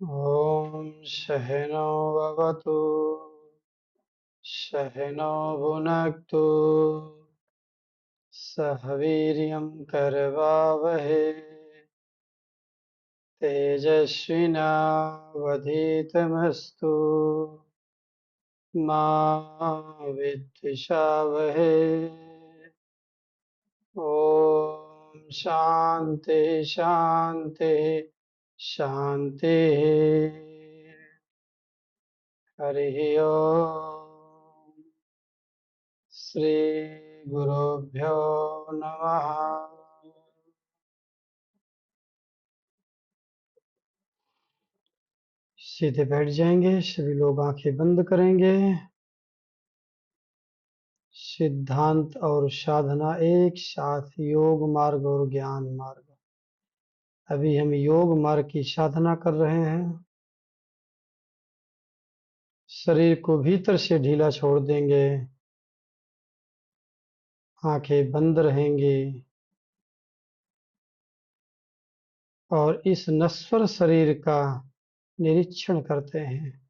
ॐ सहनो भवतु सहनो भुनक्तु सह वीर्यं करवावहै तेजस्विनावधीतमस्तु मा विद्विषावहै। ॐ शान्ति शान्ति शान्तिः। हरिः ओम्। श्रीगुरुभ्यो नमः। सीधे बैठ जाएंगे, सभी लोग आंखें बंद करेंगे। सिद्धांत और साधना एक साथ, योग मार्ग और ज्ञान मार्ग। अभी हम योग मार्ग की साधना कर रहे हैं। शरीर को भीतर से ढीला छोड़ देंगे, आंखें बंद रहेंगी और इस नश्वर शरीर का निरीक्षण करते हैं।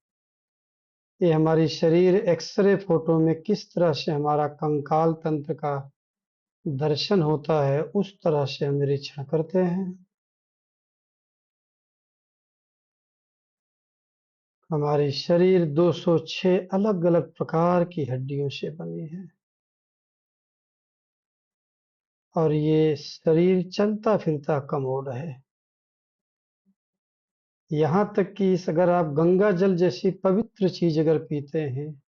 ये हमारी शरीर एक्सरे फोटो में किस तरह से हमारा कंकाल तंत्र का दर्शन होता है, उस तरह से हम निरीक्षण करते हैं। हमारी शरीर 206 अलग अलग प्रकार की हड्डियों से बनी है और ये शरीर चलता फिरता कमोड है। यहाँ तक कि अगर आप गंगा जल जैसी पवित्र चीज अगर पीते हैं,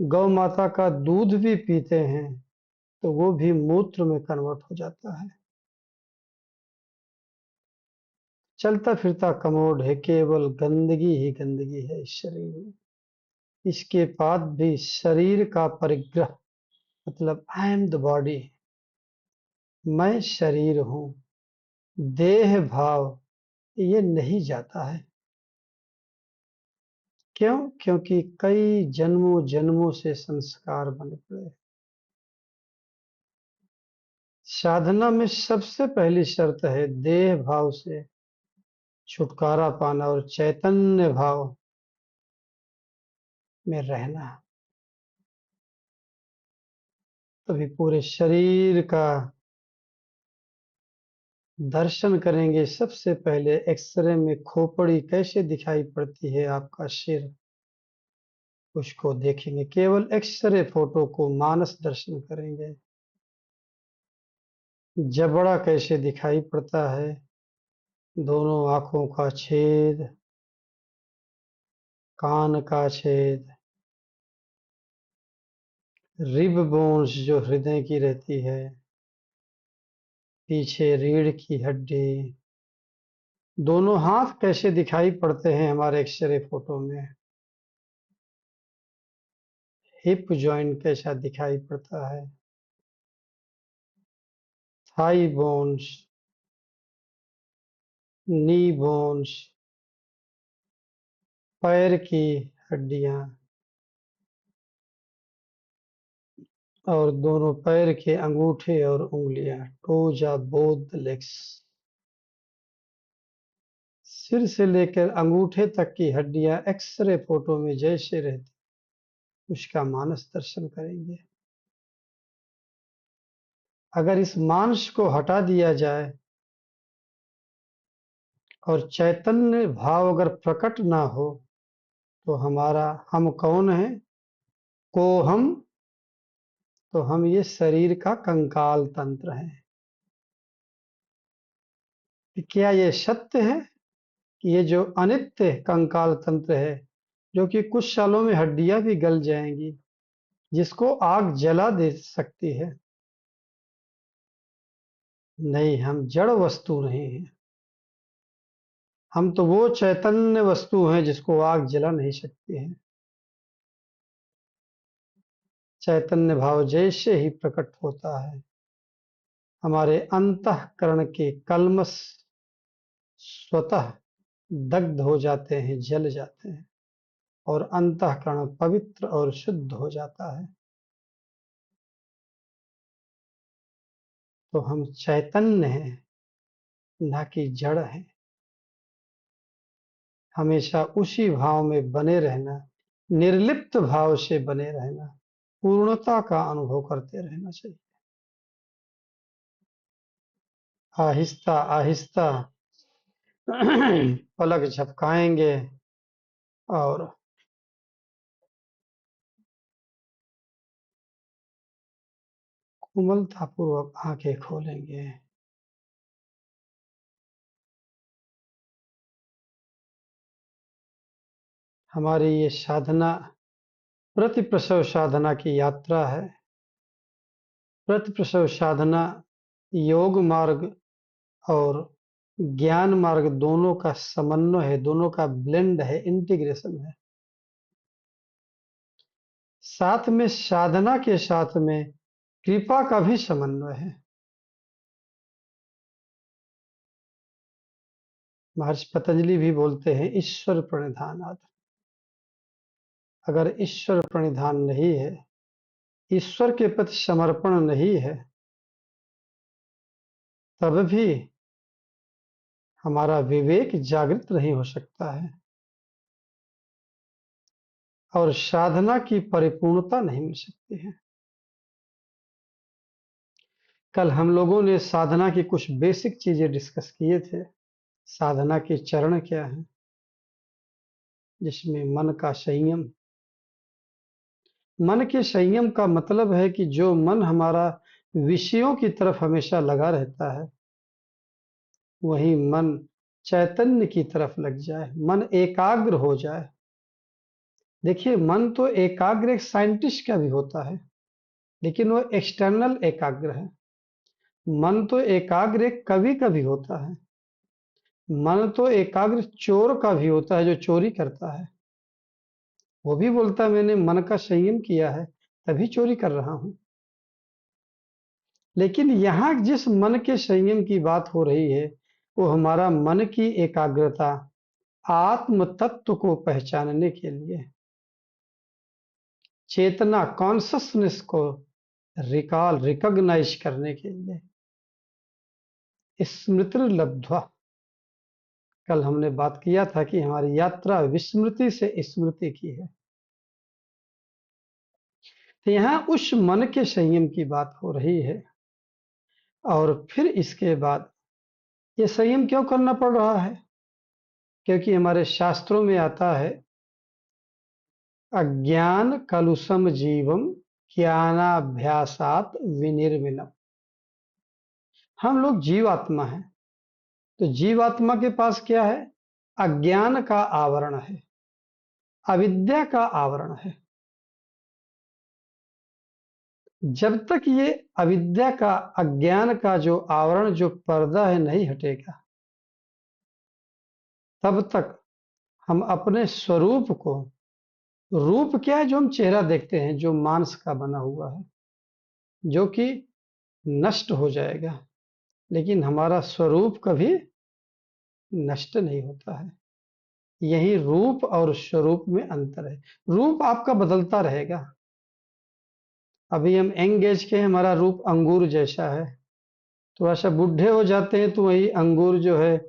गौ माता का दूध भी पीते हैं, तो वो भी मूत्र में कन्वर्ट हो जाता है। चलता फिरता कमोड है, केवल गंदगी ही गंदगी है इस शरीर में। इसके बाद भी शरीर का परिग्रह, मतलब आई एम द बॉडी, मैं शरीर हूँ, देह भाव ये नहीं जाता है। क्यों? क्योंकि कई जन्मों जन्मों से संस्कार बने पड़े। साधना में सबसे पहली शर्त है देह भाव से छुटकारा पाना और चैतन्य भाव में रहना। तभी पूरे शरीर का दर्शन करेंगे। सबसे पहले एक्सरे में खोपड़ी कैसे दिखाई पड़ती है, आपका सिर, उसको देखेंगे। केवल एक्सरे फोटो को मानस दर्शन करेंगे। जबड़ा कैसे दिखाई पड़ता है, दोनों आंखों का छेद, कान का छेद, रिब बोन्स जो हृदय की रहती है, पीछे रीढ़ की हड्डी, दोनों हाथ कैसे दिखाई पड़ते हैं हमारे एक्सरे फोटो में, हिप जॉइंट कैसा दिखाई पड़ता है, थाई बोन्स, नी बोन्स, पैर की हड्डियां और दोनों पैर के अंगूठे और उंगलियां, टोज ऑफ बोथ लेग्स। सिर से लेकर अंगूठे तक की हड्डियां एक्सरे फोटो में जैसे रहती, उसका मानस दर्शन करेंगे। अगर इस मांस को हटा दिया जाए और चैतन्य भाव अगर प्रकट ना हो, तो हमारा हम कौन है? को हम, तो हम ये शरीर का कंकाल तंत्र है। क्या ये सत्य है कि ये जो अनित्य कंकाल तंत्र है, जो कि कुछ सालों में हड्डियां भी गल जाएंगी, जिसको आग जला दे सकती है? नहीं, हम जड़ वस्तु नहीं है। हम तो वो चैतन्य वस्तु हैं जिसको आग जला नहीं सकती है। चैतन्य भाव जैसे ही प्रकट होता है, हमारे अंतःकरण के कल्मश स्वतः दग्ध हो जाते हैं, जल जाते हैं और अंतःकरण पवित्र और शुद्ध हो जाता है। तो हम चैतन्य हैं, ना कि जड़ हैं। हमेशा उसी भाव में बने रहना, निर्लिप्त भाव से बने रहना, पूर्णता का अनुभव करते रहना चाहिए। आहिस्ता आहिस्ता पलक झपकाएंगे और कोमलतापूर्वक आंखें खोलेंगे। हमारी ये साधना प्रतिप्रसव साधना की यात्रा है। प्रतिप्रसव साधना योग मार्ग और ज्ञान मार्ग दोनों का समन्वय है, दोनों का ब्लेंड है, इंटीग्रेशन है। साथ में साधना के साथ में कृपा का भी समन्वय है। महर्षि पतंजलि भी बोलते हैं ईश्वर प्रणिधानात्। अगर ईश्वर प्रणिधान नहीं है, ईश्वर के प्रति समर्पण नहीं है, तब भी हमारा विवेक जागृत नहीं हो सकता है और साधना की परिपूर्णता नहीं मिल सकती है। कल हम लोगों ने साधना की कुछ बेसिक चीजें डिस्कस किए थे। साधना के चरण क्या हैं, जिसमें मन का संयम। मन के संयम का मतलब है कि जो मन हमारा विषयों की तरफ हमेशा लगा रहता है, वही मन चैतन्य की तरफ लग जाए, मन एकाग्र हो जाए। देखिए, मन तो एकाग्र एक साइंटिस्ट का भी होता है, लेकिन वो एक्सटर्नल एकाग्र है। मन तो एकाग्र एक कवि का भी होता है। मन तो एकाग्र चोर का भी होता है, जो चोरी करता है। वो भी बोलता है मैंने मन का संयम किया है, तभी चोरी कर रहा हूं। लेकिन यहाँ जिस मन के संयम की बात हो रही है, वो हमारा मन की एकाग्रता आत्म तत्व को पहचानने के लिए, चेतना कॉन्शसनेस को रिकॉग्नाइज करने के लिए। स्मृति लब्ध्वा, कल हमने बात किया था कि हमारी यात्रा विस्मृति से स्मृति की है। तो यहाँ उस मन के संयम की बात हो रही है। और फिर इसके बाद ये संयम क्यों करना पड़ रहा है? क्योंकि हमारे शास्त्रों में आता है अज्ञान कलुषम जीवम ज्ञानाभ्यासात विनिर्मिलम। हम लोग जीवात्मा हैं, तो जीवात्मा के पास क्या है? अज्ञान का आवरण है, अविद्या का आवरण है। जब तक ये अविद्या का, अज्ञान का जो आवरण, जो पर्दा है, नहीं हटेगा, तब तक हम अपने स्वरूप को, रूप क्या है? जो हम चेहरा देखते हैं, जो मांस का बना हुआ है, जो कि नष्ट हो जाएगा, लेकिन हमारा स्वरूप कभी नष्ट नहीं होता है। यही रूप और स्वरूप में अंतर है। रूप आपका बदलता रहेगा। अभी हम यंग एज के हैं, हमारा रूप अंगूर जैसा है। थोड़ा सा बूढ़े हो जाते हैं तो वही अंगूर जो है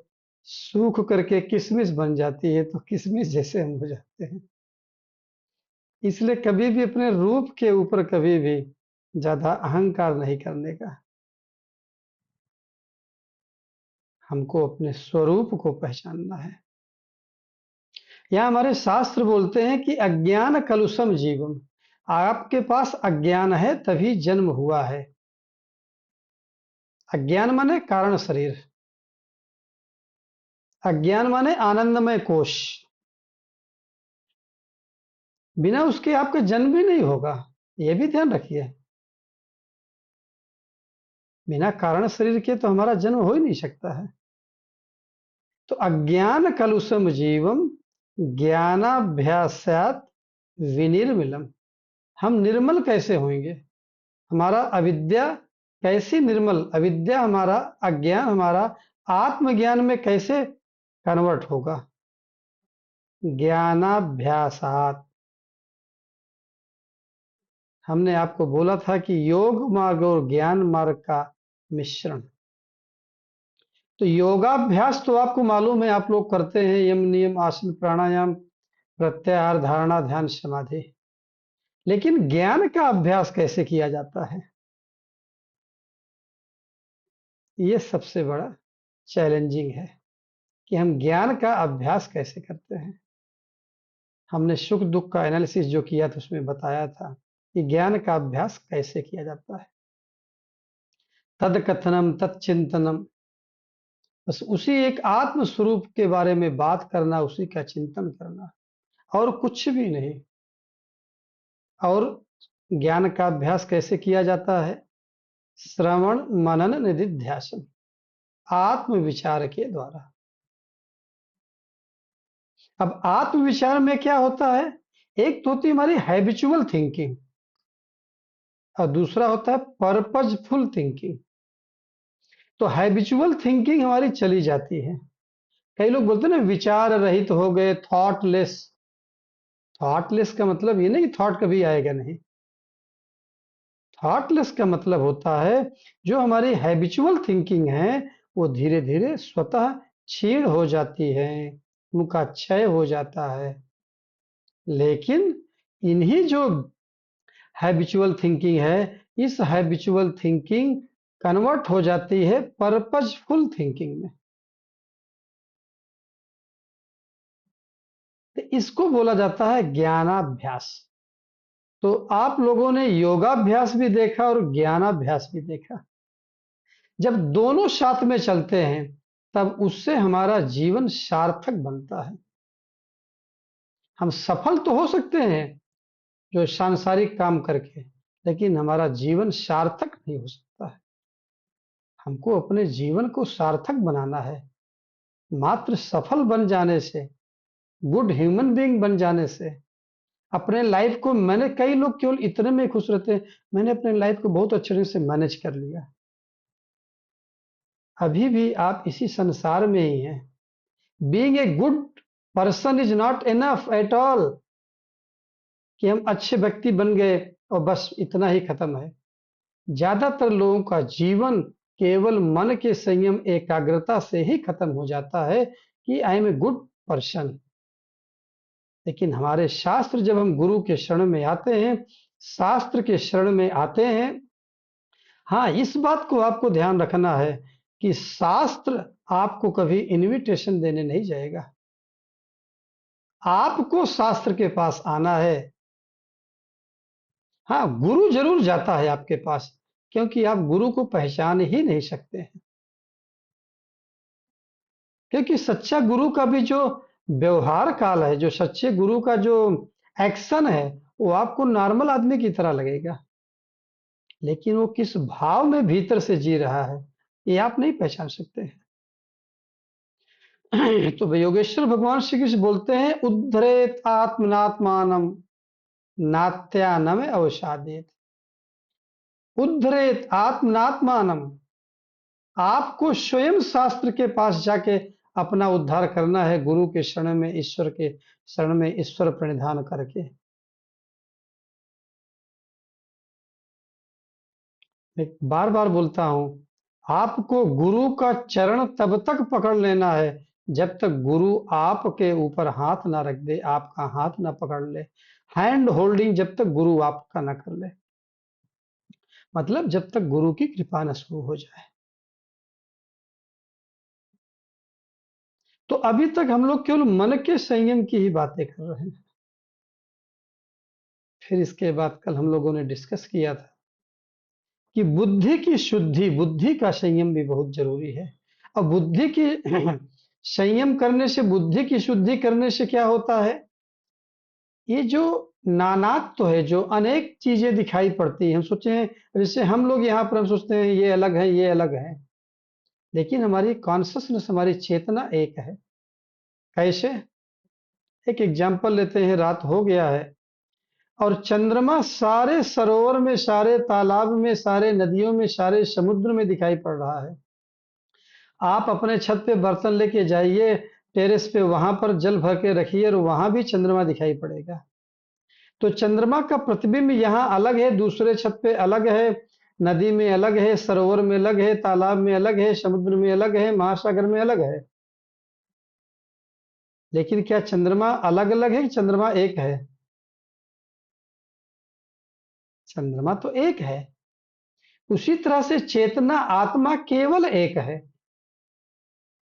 सूख करके किशमिश बन जाती है, तो किशमिश जैसे हम हो जाते हैं। इसलिए कभी भी अपने रूप के ऊपर कभी भी ज्यादा अहंकार नहीं करने का। हमको अपने स्वरूप को पहचानना है। यहाँ हमारे शास्त्र बोलते हैं कि अज्ञान कलुषम जीवम। आपके पास अज्ञान है तभी जन्म हुआ है। अज्ञान माने कारण शरीर, अज्ञान माने आनंदमय कोश। बिना उसके आपका जन्म भी नहीं होगा, यह भी ध्यान रखिए। बिना कारण शरीर के तो हमारा जन्म हो ही नहीं सकता है। तो अज्ञान कलुषम जीवम ज्ञानाभ्यासात विनिर्मलम। हम निर्मल कैसे होंगे? हमारा अविद्या कैसी निर्मल, अविद्या हमारा, अज्ञान हमारा आत्मज्ञान में कैसे कन्वर्ट होगा? ज्ञानाभ्यासात। हमने आपको बोला था कि योग मार्ग और ज्ञान मार्ग का मिश्रण। तो योगाभ्यास तो आपको मालूम है, आप लोग करते हैं, यम नियम आसन प्राणायाम प्रत्याहार धारणा ध्यान समाधि। लेकिन ज्ञान का अभ्यास कैसे किया जाता है, ये सबसे बड़ा चैलेंजिंग है कि हम ज्ञान का अभ्यास कैसे करते हैं। हमने सुख दुख का एनालिसिस जो किया था उसमें बताया था कि ज्ञान का अभ्यास कैसे किया जाता है। तद कथनम तत्चिंतनम, बस उसी एक आत्म स्वरूप के बारे में बात करना, उसी का चिंतन करना, और कुछ भी नहीं। और ज्ञान का अभ्यास कैसे किया जाता है? श्रवण मनन निधिध्यासन, आत्म विचार के द्वारा। अब आत्म विचार में क्या होता है? एक तो होती है हमारी हैबिचुअल थिंकिंग और दूसरा होता है पर्पजफुल थिंकिंग। तो हैबिचुअल थिंकिंग हमारी चली जाती है। कई लोग बोलते हैं ना विचार रहित हो गए, थॉटलेस। थॉटलेस का मतलब ये नहीं कि थॉट कभी आएगा नहीं। थॉटलेस का मतलब होता है जो हमारी हैबिचुअल थिंकिंग है वो धीरे धीरे स्वतः क्षीण हो जाती है, उनका क्षय हो जाता है। लेकिन इन्हीं जो हैबिचुअल थिंकिंग है, इस हैबिचुअल थिंकिंग कन्वर्ट हो जाती है पर्पजफुल थिंकिंग में। तो इसको बोला जाता है ज्ञानाभ्यास। तो आप लोगों ने योगाभ्यास भी देखा और ज्ञानाभ्यास भी देखा। जब दोनों साथ में चलते हैं तब उससे हमारा जीवन सार्थक बनता है। हम सफल तो हो सकते हैं जो सांसारिक काम करके, लेकिन हमारा जीवन सार्थक नहीं हो सकता है। हमको अपने जीवन को सार्थक बनाना है। मात्र सफल बन जाने से, गुड ह्यूमन बीइंग बन जाने से, अपने लाइफ को, मैंने, कई लोग केवल इतने में खुश रहते हैं, मैंने अपने लाइफ को बहुत अच्छे से मैनेज कर लिया। अभी भी आप इसी संसार में ही हैं। Being a good person is not enough at all, कि हम अच्छे व्यक्ति बन गए और बस इतना ही खत्म है। ज्यादातर लोगों का जीवन केवल मन के संयम एकाग्रता से ही खत्म हो जाता है कि I am a good person. लेकिन हमारे शास्त्र, जब हम गुरु के शरण में आते हैं, शास्त्र के शरण में आते हैं, हाँ, इस बात को आपको ध्यान रखना है कि शास्त्र आपको कभी इनविटेशन देने नहीं जाएगा। आपको शास्त्र के पास आना है। हाँ, गुरु जरूर जाता है आपके पास, क्योंकि आप गुरु को पहचान ही नहीं सकते हैं। क्योंकि सच्चा गुरु का भी जो व्यवहार काल है, जो सच्चे गुरु का जो एक्शन है, वो आपको नॉर्मल आदमी की तरह लगेगा, लेकिन वो किस भाव में भीतर से जी रहा है ये आप नहीं पहचान सकते हैं। तो योगेश्वर भगवान श्री कृष्ण बोलते हैं, उद्धरेत आत्मनात्मानम नात्यानम अवसादेत। उद्धरेत आत्मनात्मानम, आपको स्वयं शास्त्र के पास जाके अपना उद्धार करना है, गुरु के शरण में, ईश्वर के शरण में, ईश्वर प्रणिधान करके। मैं बार बार बोलता हूं, आपको गुरु का चरण तब तक पकड़ लेना है जब तक गुरु आपके ऊपर हाथ ना रख दे, आपका हाथ ना पकड़ ले। हैंड होल्डिंग जब तक गुरु आपका ना कर ले, मतलब जब तक गुरु की कृपा न शुरू हो जाए। तो अभी तक हम लोग केवल मन के संयम की ही बातें कर रहे हैं। फिर इसके बाद कल हम लोगों ने डिस्कस किया था कि बुद्धि की शुद्धि, बुद्धि का संयम भी बहुत जरूरी है। और बुद्धि की संयम करने से, बुद्धि की शुद्धि करने से क्या होता है? ये जो नानात्व तो है, जो अनेक चीजें दिखाई पड़ती हैं, हम सोचे हैं, जैसे हम लोग यहाँ पर हम सोचते हैं ये अलग है, ये अलग है, लेकिन हमारी कॉन्शसनेस, हमारी चेतना एक है। कैसे? एक एग्जाम्पल लेते हैं, रात हो गया है और चंद्रमा सारे सरोवर में, सारे तालाब में, सारे नदियों में, सारे समुद्र में दिखाई पड़ रहा है। आप अपने छत पे बर्तन लेके जाइए, टेरेस पे, वहां पर जल भर के रखिए और वहां भी चंद्रमा दिखाई पड़ेगा। तो चंद्रमा का प्रतिबिंब यहाँ अलग है, दूसरे छत पे अलग है, नदी में अलग है, सरोवर में अलग है, तालाब में अलग है, समुद्र में अलग है, महासागर में अलग है। लेकिन क्या चंद्रमा अलग अलग है कि चंद्रमा एक है? चंद्रमा तो एक है। उसी तरह से चेतना आत्मा केवल एक है,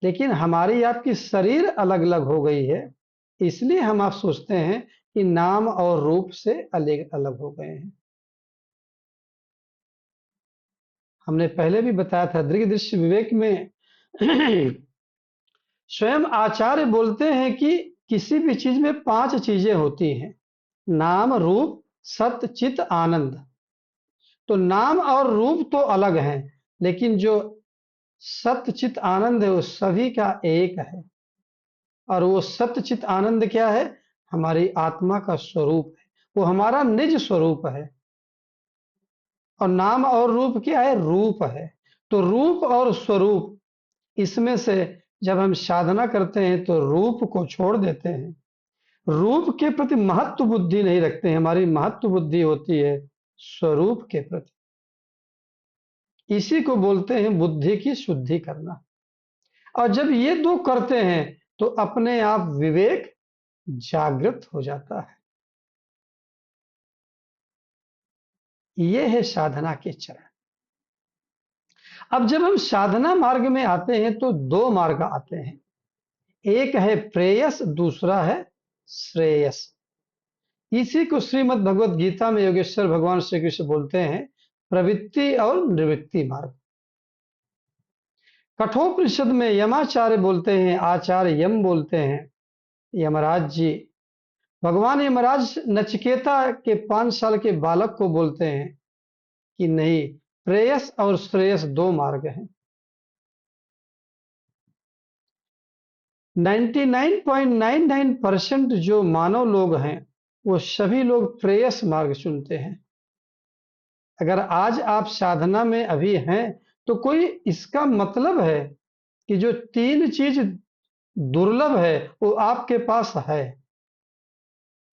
लेकिन हमारी आपकी शरीर अलग अलग हो गई है। इसलिए हम आप सोचते हैं कि नाम और रूप से अलग अलग हो गए हैं। हमने पहले भी बताया था दृग दृश्य विवेक में स्वयं आचार्य बोलते हैं कि किसी भी चीज में पांच चीजें होती हैं: नाम, रूप, सत्य, चित, आनंद। तो नाम और रूप तो अलग हैं, लेकिन जो सत्य चित आनंद है वो सभी का एक है। और वो सत्य चित आनंद क्या है? हमारी आत्मा का स्वरूप है, वो हमारा निज स्वरूप है। और नाम और रूप क्या है? रूप है। तो रूप और स्वरूप, इसमें से जब हम साधना करते हैं तो रूप को छोड़ देते हैं, रूप के प्रति महत्व बुद्धि नहीं रखते हैं, हमारी महत्व बुद्धि होती है स्वरूप के प्रति। इसी को बोलते हैं बुद्धि की शुद्धि करना। और जब ये दो करते हैं तो अपने आप विवेक जागृत हो जाता है। ये है साधना के चरण। अब जब हम साधना मार्ग में आते हैं तो दो मार्ग आते हैं, एक है प्रेयस, दूसरा है श्रेयस। इसी को श्रीमद् भगवद गीता में योगेश्वर भगवान श्री कृष्ण बोलते हैं प्रवृत्ति और निवृत्ति मार्ग। कठोपनिषद में यमाचार्य बोलते हैं, आचार्य यम बोलते हैं, यमराज जी। भगवान यमराज नचिकेता के 5 साल के बालक को बोलते हैं कि नहीं, प्रेयस और श्रेयस दो मार्ग हैं। 99.99% जो मानव लोग हैं वो सभी लोग प्रेयस मार्ग चुनते हैं। अगर आज आप साधना में अभी हैं तो कोई इसका मतलब है कि जो तीन चीज दुर्लभ है वो आपके पास है।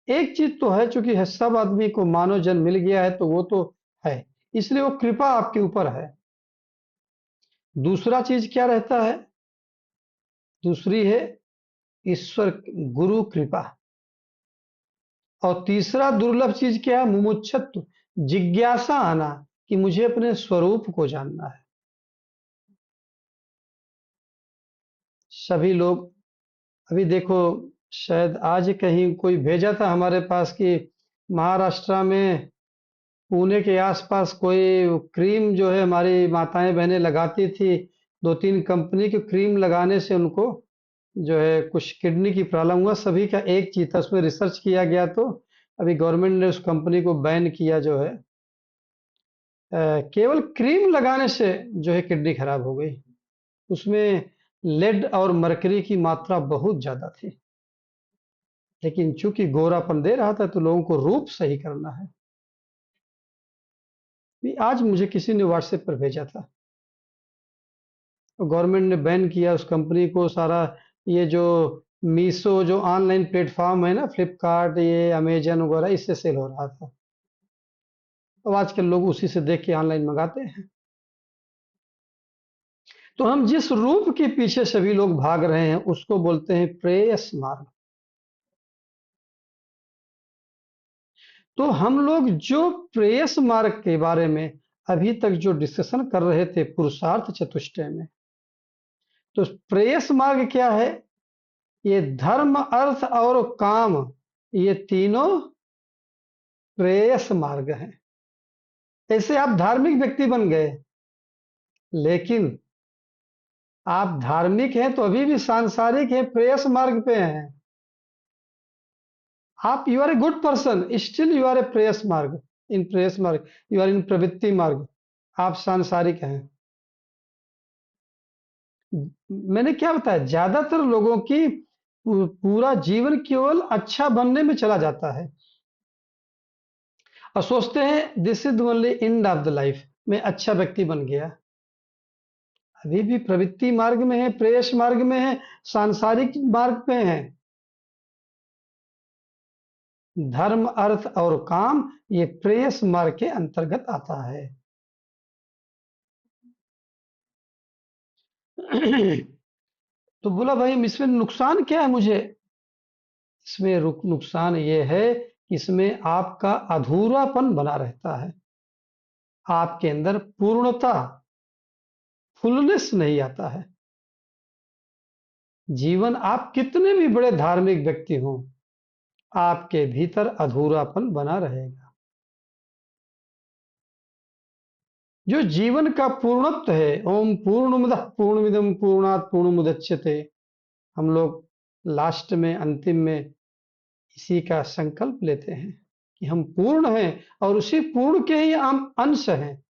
एक चीज तो है, चूंकि है सब आदमी को मानव जन्म मिल गया है तो वो तो है, इसलिए वो कृपा आपके ऊपर है। दूसरा चीज क्या रहता है? दूसरी है ईश्वर गुरु कृपा। और तीसरा दुर्लभ चीज क्या है? मुमुक्षुत्व, जिज्ञासा आना कि मुझे अपने स्वरूप को जानना है। सभी लोग, अभी देखो, शायद आज कहीं कोई भेजा था हमारे पास कि महाराष्ट्र में पुणे के आसपास कोई क्रीम जो है हमारी माताएं बहनें लगाती थी, 2-3 कंपनी की क्रीम लगाने से उनको जो है कुछ किडनी की प्रॉब्लम हुआ। सभी का एक चीज था, उसमें रिसर्च किया गया तो अभी गवर्नमेंट ने उस कंपनी को बैन किया जो है। केवल क्रीम लगाने से जो है किडनी खराब हो गई। उसमें लेड और मरकरी की मात्रा बहुत ज्यादा थी, लेकिन चूंकि गोरापन दे रहा था तो लोगों को रूप सही करना है। आज मुझे किसी ने व्हाट्सएप पर भेजा था, गवर्नमेंट ने बैन किया उस कंपनी को सारा। ये जो मीशो जो ऑनलाइन प्लेटफॉर्म है ना, फ्लिपकार्ट, ये अमेजन वगैरह, इससे सेल हो रहा था। तो आजकल लोग उसी से देख के ऑनलाइन मंगाते हैं। तो हम जिस रूप के पीछे सभी लोग भाग रहे हैं उसको बोलते हैं प्रेयस मार्ग। तो हम लोग जो प्रेयस मार्ग के बारे में अभी तक जो डिस्कशन कर रहे थे पुरुषार्थ चतुष्टय में, तो प्रेयस मार्ग क्या है? ये धर्म, अर्थ और काम, ये तीनों प्रेयस मार्ग हैं। ऐसे आप धार्मिक व्यक्ति बन गए, लेकिन आप धार्मिक हैं तो अभी भी सांसारिक हैं, प्रेयस मार्ग पे हैं। आप, you are a good person, still you are a प्रेयस मार्ग, इन प्रेयस मार्ग, यू आर इन प्रवृत्ति मार्ग, आप सांसारिक हैं। मैंने क्या बताया, ज्यादातर लोगों की पूरा जीवन केवल अच्छा बनने में चला जाता है और सोचते हैं this is only end of the life, मैं अच्छा व्यक्ति बन गया। अभी भी प्रवृत्ति मार्ग में है, प्रेयस मार्ग में है, सांसारिक मार्ग पे है। धर्म, अर्थ और काम, ये प्रेयस मार्ग के अंतर्गत आता है। तो बोला भाई इसमें नुकसान क्या है मुझे? इसमें नुकसान ये है कि इसमें आपका अधूरापन बना रहता है, आपके अंदर पूर्णता, फुलनेस नहीं आता है। जीवन आप कितने भी बड़े धार्मिक व्यक्ति हों, आपके भीतर अधूरापन बना रहेगा। जो जीवन का पूर्णत्व है, ओम पूर्णमदः पूर्णमिदं पूर्णात् पूर्णमुदच्यते, हम लोग लास्ट में, अंतिम में इसी का संकल्प लेते हैं कि हम पूर्ण हैं और उसी पूर्ण के ही हम अंश हैं,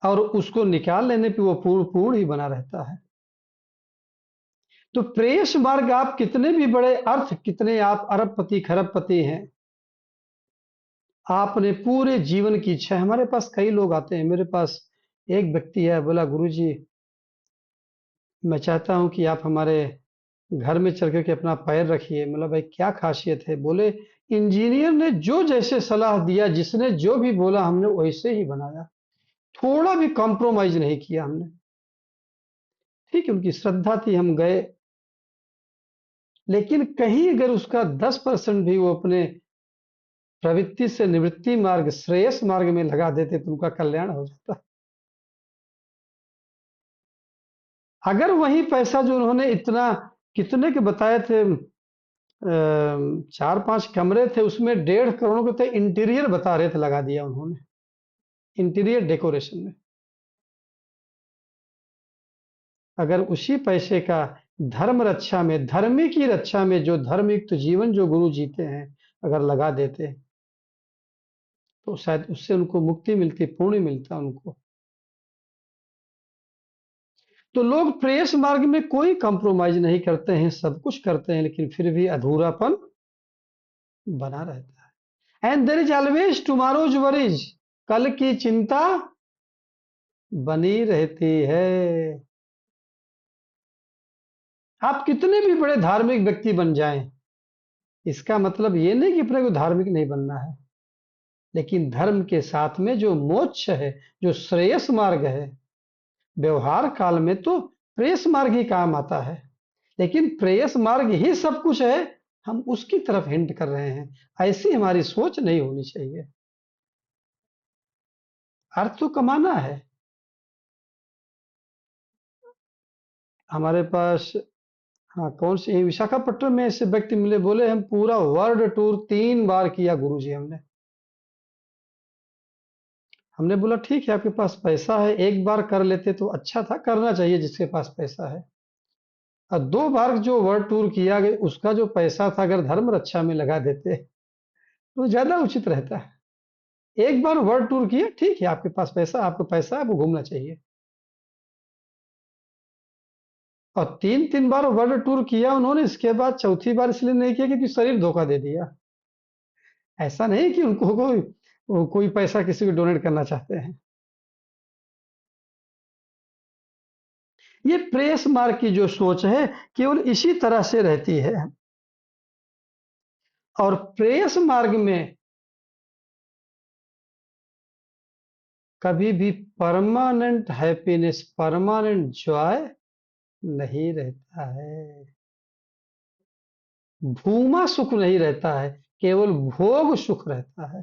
और उसको निकाल लेने पे वो पूर्ण पूर्ण ही बना रहता है। तो प्रेयस मार्ग, आप कितने भी बड़े अर्थ, कितने आप अरबपति खरबपति हैं, आपने पूरे जीवन की इच्छा है। हमारे पास कई लोग आते हैं, मेरे पास एक व्यक्ति है, बोला गुरुजी मैं चाहता हूं कि आप हमारे घर में चल करके अपना पैर रखिए। मतलब भाई क्या खासियत है? बोले इंजीनियर ने जो जैसे सलाह दिया, जिसने जो भी बोला, हमने वैसे ही बनाया, थोड़ा भी कॉम्प्रोमाइज नहीं किया हमने। ठीक है, उनकी श्रद्धा थी, हम गए, लेकिन कहीं अगर उसका 10% भी वो अपने प्रवृत्ति से निवृत्ति मार्ग, श्रेयस मार्ग में लगा देते तो उनका कल्याण हो जाता। अगर वही पैसा जो उन्होंने इतना, कितने के बताए थे, 4-5 कमरे थे, उसमें 1.5 करोड़ के थे, इंटीरियर बता रहे थे, लगा दिया उन्होंने इंटीरियर डेकोरेशन में। अगर उसी पैसे का धर्म रक्षा में, धर्मी की रक्षा में, जो धर्मयुक्त जीवन जो गुरु जीते हैं, अगर लगा देते तो शायद उससे उनको मुक्ति मिलती, पुण्य मिलता उनको। तो लोग प्रेयस मार्ग में कोई कंप्रोमाइज नहीं करते हैं, सब कुछ करते हैं, लेकिन फिर भी अधूरापन बना रहता है। And there is always tomorrow's worries, कल की चिंता बनी रहती है। आप कितने भी बड़े धार्मिक व्यक्ति बन जाएं, इसका मतलब ये नहीं कि अपने को धार्मिक नहीं बनना है, लेकिन धर्म के साथ में जो मोक्ष है, जो श्रेयस मार्ग है, व्यवहार काल में तो प्रेयस मार्ग ही काम आता है, लेकिन प्रेयस मार्ग ही सब कुछ है, हम उसकी तरफ हिंट कर रहे हैं। ऐसी हमारी सोच नहीं होनी चाहिए। अर्थ तो कमाना है। हमारे पास, हाँ, कौन से, यही विशाखापट्टनम में ऐसे व्यक्ति मिले, बोले हम पूरा वर्ल्ड टूर 3 बार किया गुरुजी हमने। हमने बोला ठीक है, आपके पास पैसा है, एक बार कर लेते तो अच्छा था, करना चाहिए जिसके पास पैसा है। और 2 बार जो वर्ल्ड टूर किया गया, उसका जो पैसा था अगर धर्म रक्षा में लगा देते तो ज्यादा उचित रहता है। एक बार वर्ल्ड टूर किया, ठीक है, आपके पास पैसा, आपको पैसा, आपको घूमना चाहिए। और 3-3 बार वर्ल्ड टूर किया उन्होंने, इसके बाद चौथी बार इसलिए नहीं किया क्योंकि शरीर धोखा दे दिया। ऐसा नहीं कि उनको कोई पैसा किसी को डोनेट करना चाहते हैं। ये प्रेस मार्ग की जो सोच है, केवल इसी तरह से रहती है। और प्रेयस मार्ग में कभी भी परमानेंट हैप्पीनेस, परमानेंट जॉय नहीं रहता है। भूमा सुख नहीं रहता है, केवल भोग सुख रहता है,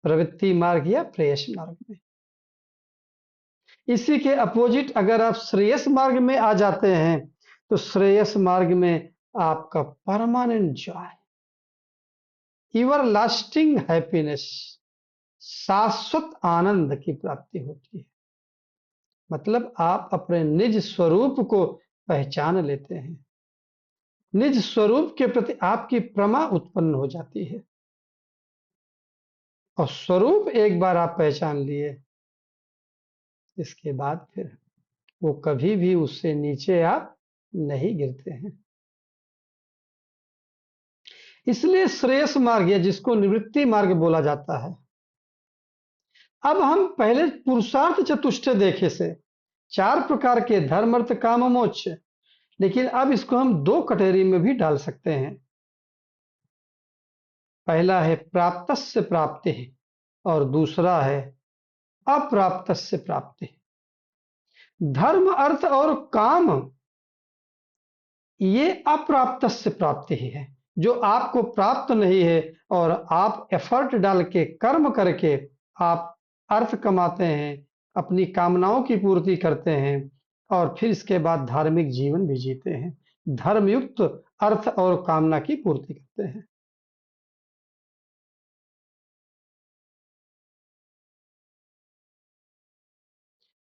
प्रवृत्ति मार्ग या प्रेयस मार्ग में। इसी के अपोजिट अगर आप श्रेयस मार्ग में आ जाते हैं, तो श्रेयस मार्ग में आपका permanent Joy, ever lasting happiness, शाश्वत आनंद की प्राप्ति होती है। मतलब आप अपने निज स्वरूप को पहचान लेते हैं, निज स्वरूप के प्रति आपकी प्रमा उत्पन्न हो जाती है, और स्वरूप एक बार आप पहचान लिए, इसके बाद फिर वो कभी भी उससे नीचे आप नहीं गिरते हैं। इसलिए श्रेयस मार्ग, या जिसको निवृत्ति मार्ग बोला जाता है। अब हम पहले पुरुषार्थ चतुष्टय देखे से 4 प्रकार के, धर्म अर्थ काम मोक्ष, लेकिन अब इसको हम 2 कैटेगरी में भी डाल सकते हैं। पहला है प्राप्तस्य प्राप्ति, और दूसरा है अप्राप्तस्य प्राप्ति। धर्म अर्थ और काम ये अप्राप्तस्य प्राप्ति ही है, जो आपको प्राप्त नहीं है और आप एफर्ट डाल के कर्म करके आप अर्थ कमाते हैं, अपनी कामनाओं की पूर्ति करते हैं और फिर इसके बाद धार्मिक जीवन भी जीते हैं, धर्मयुक्त अर्थ और कामना की पूर्ति करते हैं।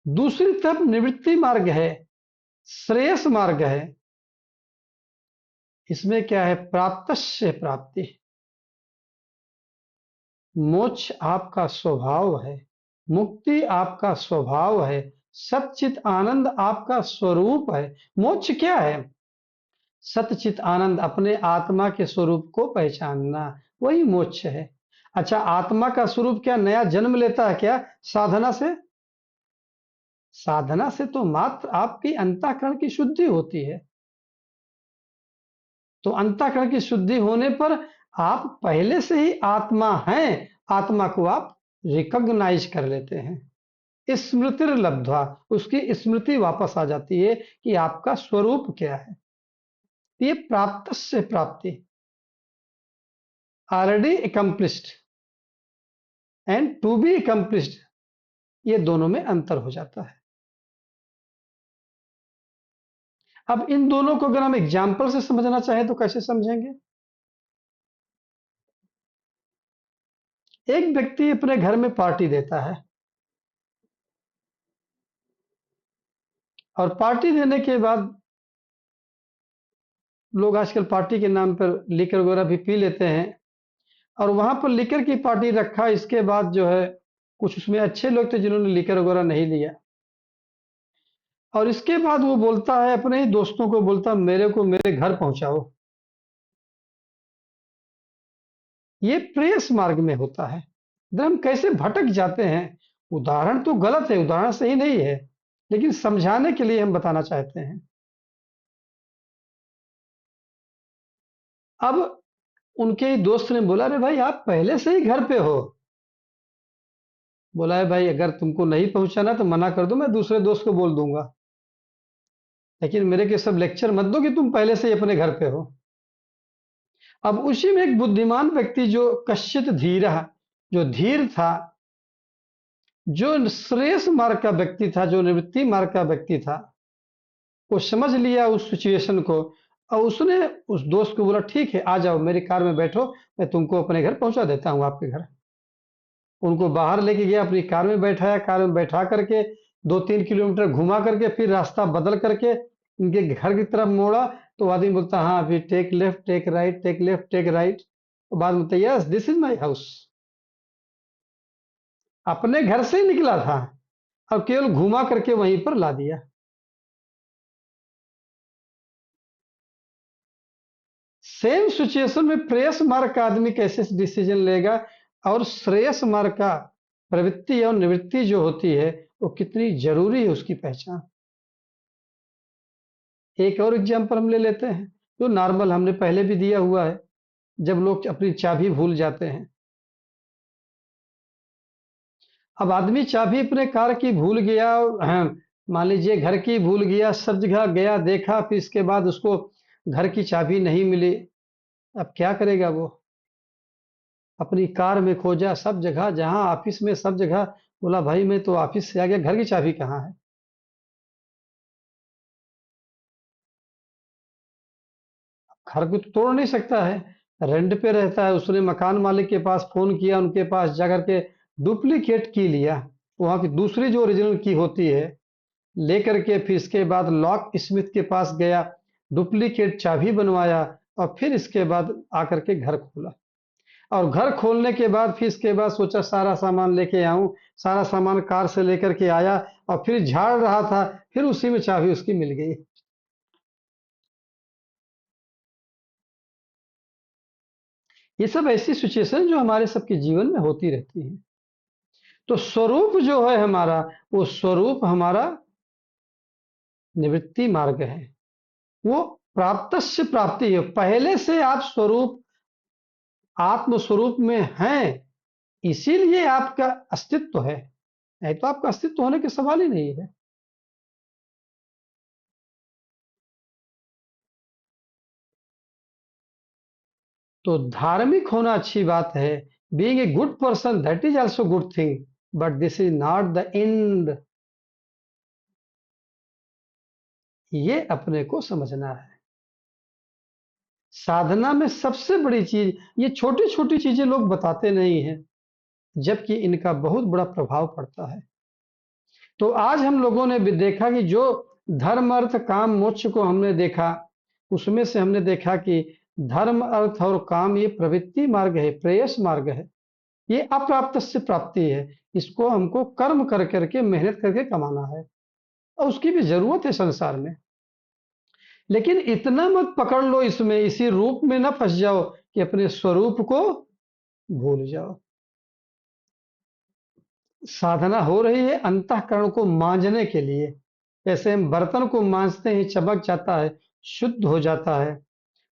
दूसरी तरफ निवृत्ति मार्ग है, श्रेयस मार्ग है। इसमें क्या है? प्राप्तस्य प्राप्ति। मोक्ष आपका स्वभाव है, मुक्ति आपका स्वभाव है, सच्चित आनंद आपका स्वरूप है। मोक्ष क्या है? सच्चित आनंद, अपने आत्मा के स्वरूप को पहचानना, वही मोक्ष है। अच्छा, आत्मा का स्वरूप क्या नया जन्म लेता है क्या साधना से? साधना से तो मात्र आपकी अंतःकरण की शुद्धि होती है। तो अंतःकरण की शुद्धि होने पर आप पहले से ही आत्मा हैं, आत्मा को आप रिकॉग्नाइज कर लेते हैं। स्मृतिर्लब्ध्वा, उसकी स्मृति वापस आ जाती है कि आपका स्वरूप क्या है। ये प्राप्त से प्राप्ति, already accomplished and to be accomplished, ये दोनों में अंतर हो जाता है। अब इन दोनों को अगर हम एग्जाम्पल से समझना चाहें तो कैसे समझेंगे? एक व्यक्ति अपने घर में पार्टी देता है और पार्टी देने के बाद लोग आजकल पार्टी के नाम पर लिकर वगैरह भी पी लेते हैं और वहां पर लिकर की पार्टी रखा। इसके बाद जो है कुछ उसमें अच्छे लोग थे जिन्होंने लिकर वगैरह नहीं लिया और इसके बाद वो बोलता है अपने ही दोस्तों को, बोलता मेरे को मेरे घर पहुंचाओ। ये प्रेयस मार्ग में होता है। इधर हम कैसे भटक जाते हैं। उदाहरण तो गलत है, उदाहरण सही नहीं है, लेकिन समझाने के लिए हम बताना चाहते हैं। अब उनके ही दोस्त ने बोला, अरे भाई आप पहले से ही घर पे हो। बोला है भाई अगर तुमको नहीं पहुंचाना तो मना कर दो, मैं दूसरे दोस्त को बोल दूंगा, लेकिन मेरे के सब लेक्चर मत दो कि तुम पहले से ही अपने घर पे हो। अब उसी में एक बुद्धिमान व्यक्ति जो कश्चित धीर, जो धीर था, जो श्रेयस मार्ग का व्यक्ति था, जो निवृत्ति मार्ग का व्यक्ति था, वो समझ लिया उस सिचुएशन को और उसने उस दोस्त को बोला ठीक है आ जाओ मेरी कार में बैठो, मैं तुमको अपने घर पहुंचा देता हूँ आपके घर। उनको बाहर लेके गया, अपनी कार में बैठाया, कार में बैठा करके 2-3 किलोमीटर घुमा करके फिर रास्ता बदल करके उनके घर की तरफ मोड़ा। तो आदमी बोलता हाँ अभी take left take right, take left take right. तो बाद में बोलता yes this is my house. अपने घर से ही निकला था, अब केवल घुमा करके वहीं पर ला दिया। सेम सिचुएशन में प्रेयस मार्ग का आदमी कैसे डिसीजन लेगा और श्रेयस मार्ग का प्रवृत्ति और निवृत्ति जो होती है वो कितनी जरूरी है उसकी पहचान। एक और एग्जाम्पल हम ले लेते हैं जो नॉर्मल हमने पहले भी दिया हुआ है। जब लोग अपनी चाबी भूल जाते हैं, अब आदमी चाबी अपने कार की भूल गया, मान लीजिए घर की भूल गया, सब जगह गया देखा, फिर इसके बाद उसको घर की चाबी नहीं मिली। अब क्या करेगा वो? अपनी कार में खोजा सब जगह, जहां ऑफिस में सब जगह, बोला भाई मैं तो ऑफिस से आ गया, घर की चाबी कहाँ है? घर को तो तोड़ नहीं सकता है, रेंट पे रहता है। उसने मकान मालिक के पास फोन किया, उनके पास जाकर के डुप्लीकेट की लिया, वहां की दूसरी जो ओरिजिनल की होती है लेकर के, फिर इसके बाद लॉक स्मिथ के पास गया, डुप्लीकेट चाबी बनवाया और फिर इसके बाद आकर के घर खोला। और घर खोलने के बाद फिर इसके बाद सोचा सारा सामान लेके आऊं, सारा सामान कार से लेकर के आया और फिर झाड़ रहा था, फिर उसी में चाबी उसकी मिल गई। ये सब ऐसी सिचुएशन जो हमारे सबके जीवन में होती रहती है। तो स्वरूप जो है हमारा, वो स्वरूप हमारा निवृत्ति मार्ग है, वो प्राप्तस्य प्राप्ति है। पहले से आप स्वरूप आत्म स्वरूप में हैं, इसीलिए आपका अस्तित्व है। नहीं तो आपका अस्तित्व होने के सवाल ही नहीं है। तो धार्मिक होना अच्छी बात है। Being a good person that is also good thing, but this is not the end. ये अपने को समझना है। साधना में सबसे बड़ी चीज, ये छोटी छोटी चीजें लोग बताते नहीं हैं, जबकि इनका बहुत बड़ा प्रभाव पड़ता है। तो आज हम लोगों ने भी देखा कि जो धर्म अर्थ काम मोक्ष को हमने देखा, उसमें से हमने देखा कि धर्म अर्थ और काम ये प्रवृत्ति मार्ग है, प्रेयस मार्ग है। ये अप्राप्त से प्राप्ति है। इसको हमको कर्म कर करके मेहनत करके कमाना है, और उसकी भी जरूरत है संसार में। लेकिन इतना मत पकड़ लो इसमें, इसी रूप में ना फंस जाओ कि अपने स्वरूप को भूल जाओ। साधना हो रही है अंतःकरण को मांजने के लिए। जैसे हम बर्तन को मांजते हैं, चमक जाता है, शुद्ध हो जाता है।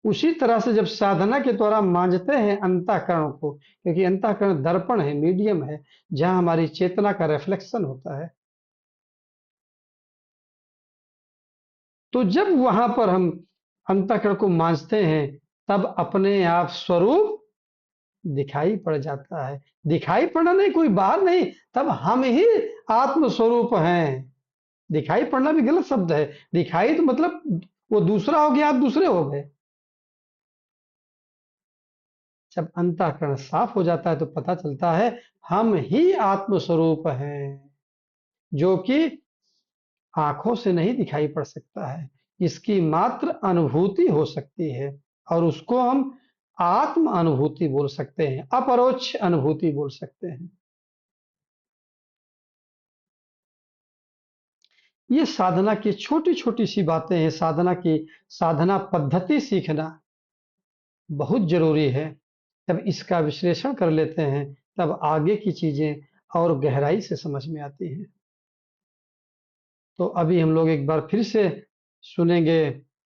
उसी तरह से जब साधना के द्वारा मांजते हैं अंतःकरण को, क्योंकि अंतःकरण दर्पण है, मीडियम है, जहां हमारी चेतना का रिफ्लेक्शन होता है। तो जब वहां पर हम अंतःकरण को मांजते हैं, तब अपने आप स्वरूप दिखाई पड़ जाता है। दिखाई पड़ना नहीं, कोई बाहर नहीं, तब हम ही आत्म स्वरूप हैं। दिखाई पड़ना भी गलत शब्द है। दिखाई तो मतलब वो दूसरा हो गया, आप दूसरे हो गए। जब अंतःकरण साफ हो जाता है तो पता चलता है हम ही आत्म स्वरूप हैं, जो कि आंखों से नहीं दिखाई पड़ सकता है। इसकी मात्र अनुभूति हो सकती है, और उसको हम आत्म अनुभूति बोल सकते हैं, अपरोक्ष अनुभूति बोल सकते हैं। ये साधना की छोटी छोटी सी बातें हैं। साधना की साधना पद्धति सीखना बहुत जरूरी है। जब इसका विश्लेषण कर लेते हैं, तब आगे की चीजें और गहराई से समझ में आती हैं। तो अभी हम लोग एक बार फिर से सुनेंगे,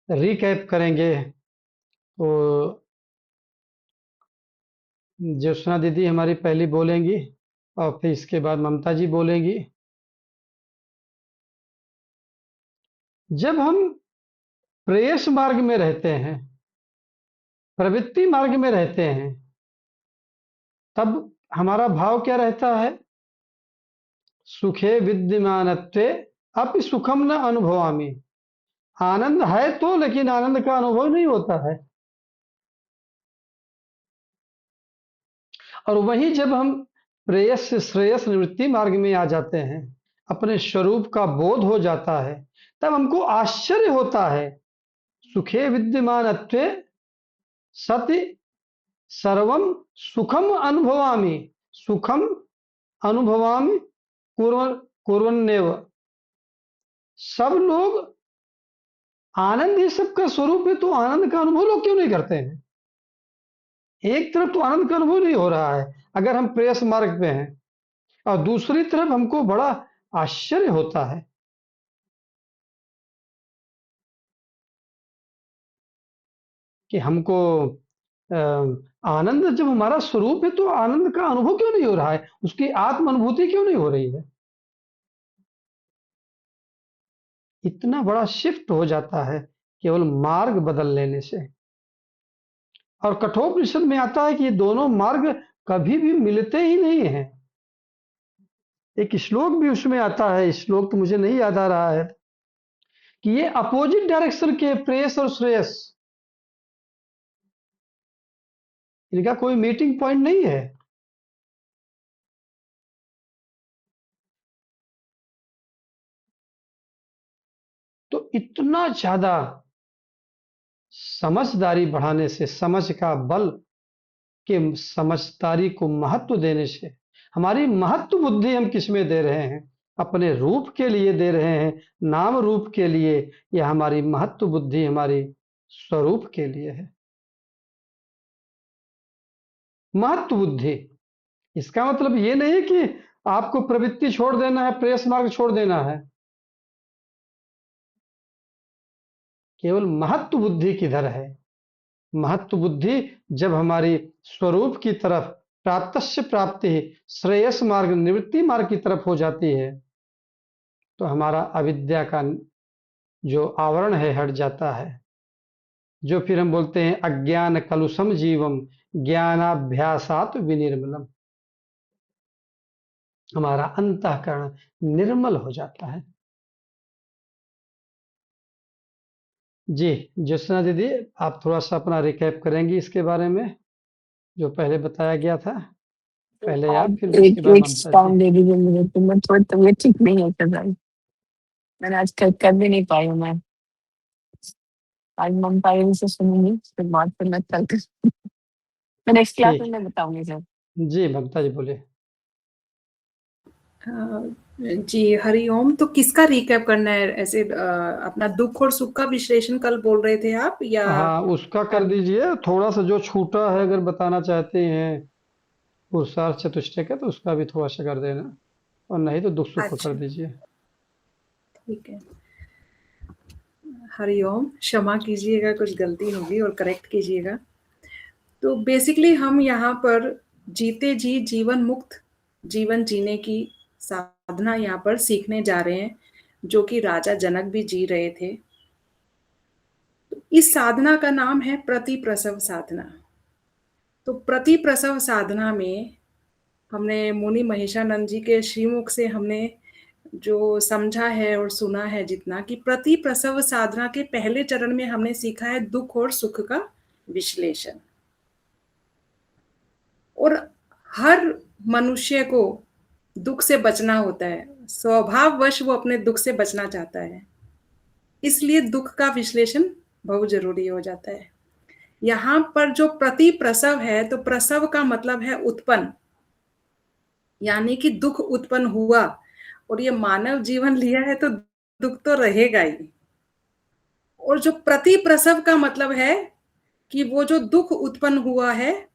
रिकैप करेंगे। तो ज्योत्सना दीदी हमारी पहली बोलेंगी, और फिर इसके बाद ममता जी बोलेंगी। जब हम प्रेयस मार्ग में रहते हैं, प्रवृत्ति मार्ग में रहते हैं, तब हमारा भाव क्या रहता है? सुखे विद्यमानत्वे अपि सुखम न अनुभवामि। आनंद है तो, लेकिन आनंद का अनुभव नहीं होता है। और वहीं जब हम प्रेयस से श्रेयस निवृत्ति मार्ग में आ जाते हैं, अपने स्वरूप का बोध हो जाता है, तब हमको आश्चर्य होता है। सुखे विद्यमानत्वे सति सर्वम सुखम अनुभवामि। सुखम अनुभवामि कुर्वन् कुर्वन्नेव। सब लोग, आनंद ही सबका स्वरूप है, तो आनंद का अनुभव लोग क्यों नहीं करते हैं? एक तरफ तो आनंद का अनुभव नहीं हो रहा है अगर हम प्रेयस मार्ग पे हैं, और दूसरी तरफ हमको बड़ा आश्चर्य होता है कि हमको आनंद, जब हमारा स्वरूप है तो आनंद का अनुभव क्यों नहीं हो रहा है, उसकी आत्म अनुभूति क्यों नहीं हो रही है? इतना बड़ा शिफ्ट हो जाता है केवल मार्ग बदल लेने से। और कठोपनिषद में आता है कि ये दोनों मार्ग कभी भी मिलते ही नहीं हैं। एक श्लोक भी उसमें आता है, श्लोक तो मुझे नहीं याद आ रहा है, कि ये अपोजिट डायरेक्शन के प्रेयस और श्रेयस, इनका कोई मीटिंग पॉइंट नहीं है। तो इतना ज्यादा समझदारी बढ़ाने से, समझ का बल के समझदारी को महत्व देने से, हमारी महत्व बुद्धि हम किस में दे रहे हैं? अपने रूप के लिए दे रहे हैं, नाम रूप के लिए, या हमारी महत्व बुद्धि हमारी स्वरूप के लिए है? महत्व बुद्धि। इसका मतलब ये नहीं कि आपको प्रवृत्ति छोड़ देना है, प्रेस मार्ग छोड़ देना है। केवल महत्व बुद्धि किधर है? महत्व बुद्धि जब हमारी स्वरूप की तरफ प्रातस्य प्राप्ति श्रेयस मार्ग निवृत्ति मार्ग की तरफ हो जाती है, तो हमारा अविद्या का जो आवरण है हट जाता है, जो फिर हम बोलते हैं अज्ञान कलुषम जीवम ज्ञानाभ्यासात विनिर्मलम। हमारा अंतःकरण निर्मल हो जाता है। जी, ज्योत्सना दीदी, आप थोड़ा सा अपना रिकैप करेंगी इसके बारे में, जो पहले बताया गया था। पहले आप, फिर एक उसके बाद एक ममता टाइम जी। दे दीजिए मुझे, तो मैं थोड़ी तबीयत ठीक नहीं है कर रही, मैंने आज कर भी नहीं पाई हूँ मैं। आज ममता दीदी से सुनूंगी, फिर बाद फिर मैं कल मैं नेक्स्ट क्लास में ठीक, मैं बताऊंगी सर। जी ममता जी बोलिए। जी हरिओम। तो किसका रिकैप करना है ऐसे, अपना दुख और सुख का विश्लेषण कल बोल रहे थे आप, या हाँ, उसका कर दीजिए। थोड़ा सा जो छूटा है अगर बताना चाहते हैं पुरुषार्थ चतुष्टय का, तो उसका भी थोड़ा सा कर देना, और नहीं तो दुख सुख को कर अच्छा दीजिए। ठीक है। हरिओम, क्षमा कीजिएगा, कुछ गलती होगी और करेक्ट कीजिएगा। तो बेसिकली हम यहाँ पर जीते जी जीवन मुक्त जीवन जीने की साधना यहाँ पर सीखने जा रहे हैं, जो कि राजा जनक भी जी रहे थे। तो इस साधना का नाम है प्रतिप्रसव साधना। तो प्रतिप्रसव साधना में हमने मुनि महिषानंद जी के श्रीमुख से हमने जो समझा है और सुना है जितना, कि प्रति प्रसव साधना के पहले चरण में हमने सीखा है दुख और सुख का विश्लेषण। और हर मनुष्य को दुख से बचना होता है, स्वभाववश वो अपने दुख से बचना चाहता है, इसलिए दुख का विश्लेषण बहुत जरूरी हो जाता है। यहाँ पर जो प्रति प्रसव है, तो प्रसव का मतलब है उत्पन्न, यानी कि दुख उत्पन्न हुआ, और ये मानव जीवन लिया है तो दुख तो रहेगा ही। और जो प्रति प्रसव का मतलब है कि वो जो दुख उत्पन्न हुआ है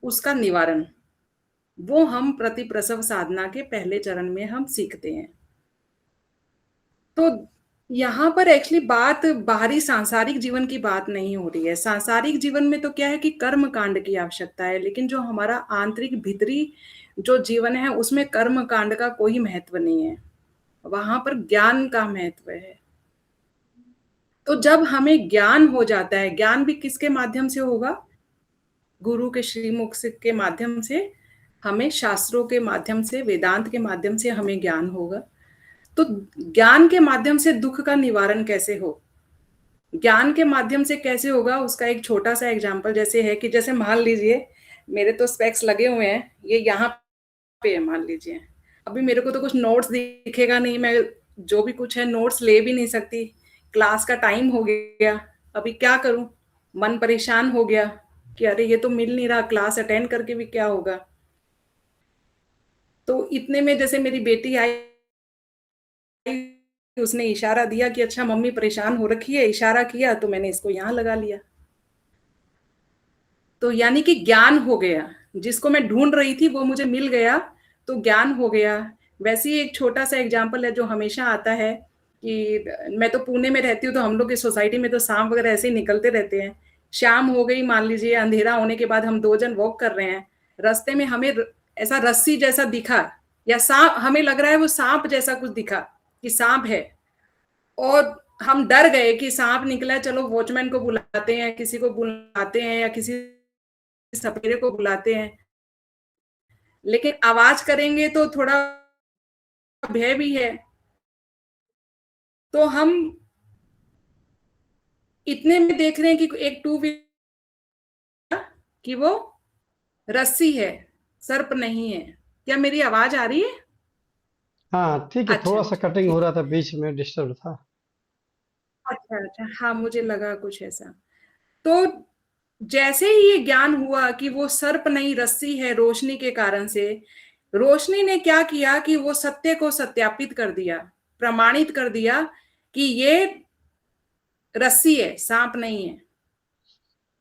उसका निवारण, वो हम प्रति प्रसव साधना के पहले चरण में हम सीखते हैं। तो यहाँ पर एक्चुअली बात बाहरी सांसारिक जीवन की बात नहीं हो रही है। सांसारिक जीवन में तो क्या है कि कर्म कांड की आवश्यकता है, लेकिन जो हमारा आंतरिक भीतरी जो जीवन है उसमें कर्म कांड का कोई महत्व नहीं है, वहां पर ज्ञान का महत्व है। तो जब हमें ज्ञान हो जाता है, ज्ञान भी किसके माध्यम से होगा? गुरु के श्रीमुख से के माध्यम से, हमें शास्त्रों के माध्यम से, वेदांत के माध्यम से हमें ज्ञान होगा। तो ज्ञान के माध्यम से दुख का निवारण कैसे हो, ज्ञान के माध्यम से कैसे होगा, उसका एक छोटा सा एग्जांपल जैसे है कि जैसे मान लीजिए मेरे तो स्पेक्स लगे हुए हैं, ये यहाँ पे है मान लीजिए, अभी मेरे को तो कुछ नोट्स दिखेगा नहीं, मैं जो भी कुछ है नोट्स ले भी नहीं सकती, क्लास का टाइम हो गया, अभी क्या करूं, मन परेशान हो गया कि अरे ये तो मिल नहीं रहा, क्लास अटेंड करके भी क्या होगा। तो इतने में जैसे मेरी बेटी आई, उसने इशारा दिया कि अच्छा मम्मी परेशान हो रखी है, इशारा किया तो मैंने इसको यहाँ लगा लिया। तो यानी कि ज्ञान हो गया, जिसको मैं ढूंढ रही थी वो मुझे मिल गया, तो ज्ञान हो गया। वैसे ही एक छोटा सा एग्जाम्पल है जो हमेशा आता है कि मैं तो पुणे में रहती हूँ, तो हम लोग की सोसाइटी में तो सांप वगैरह ऐसे ही निकलते रहते हैं। शाम हो गई मान लीजिए, अंधेरा होने के बाद हम दो जन वॉक कर रहे हैं, रास्ते में हमें ऐसा रस्सी जैसा दिखा, या सांप, हमें लग रहा है वो सांप जैसा कुछ दिखा कि सांप है, और हम डर गए कि सांप निकला, चलो वॉचमैन को बुलाते हैं, किसी को बुलाते हैं, या किसी सपेरे को बुलाते हैं। लेकिन आवाज करेंगे तो थोड़ा भय भी है। तो हम इतने में देख रहे हैं कि एक टू व्हीलर, कि वो रस्सी है, सर्प नहीं है। क्या मेरी आवाज आ रही है? हाँ ठीक है, अच्छा थोड़ा सा अच्छा कटिंग हो ठीक। रहा था, बीच में डिस्टर्ब था। अच्छा अच्छा, हाँ मुझे लगा कुछ ऐसा। तो जैसे ही ये ज्ञान हुआ कि वो सर्प नहीं रस्सी है, रोशनी के कारण से, रोशनी ने क्या किया कि वो सत्य को सत्यापित कर दिया, प्रमाणित कर दिया कि ये रस्सी है, सांप नहीं है।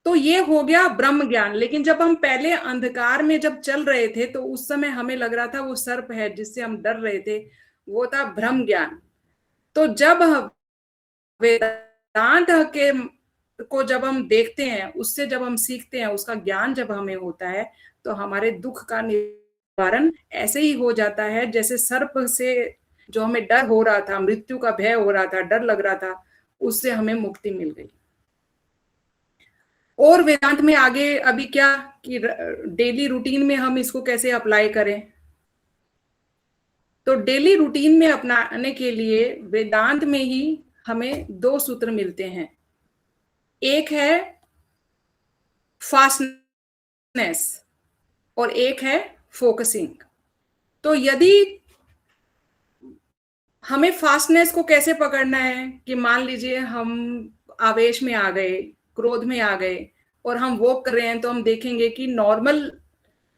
तो ये हो गया ब्रह्म ज्ञान। लेकिन जब हम पहले अंधकार में जब चल रहे थे, तो उस समय हमें लग रहा था वो सर्प है जिससे हम डर रहे थे, वो था ब्रह्म ज्ञान। तो जब वेदांत के को जब हम देखते हैं, उससे जब हम सीखते हैं, उसका ज्ञान जब हमें होता है, तो हमारे दुख का निवारण ऐसे ही हो जाता है जैसे सर्प से जो हमें डर हो रहा था, मृत्यु का भय हो रहा था, डर लग रहा था, उससे हमें मुक्ति मिल गई। और वेदांत में आगे अभी क्या कि डेली रूटीन में हम इसको कैसे अप्लाई करें, तो डेली रूटीन में अपनाने के लिए वेदांत में ही हमें 2 सूत्र मिलते हैं। एक है फास्टनेस और एक है फोकसिंग। तो यदि हमें फास्टनेस को कैसे पकड़ना है कि मान लीजिए हम आवेश में आ गए, क्रोध में आ गए और हम वॉक कर रहे हैं, तो हम देखेंगे कि नॉर्मल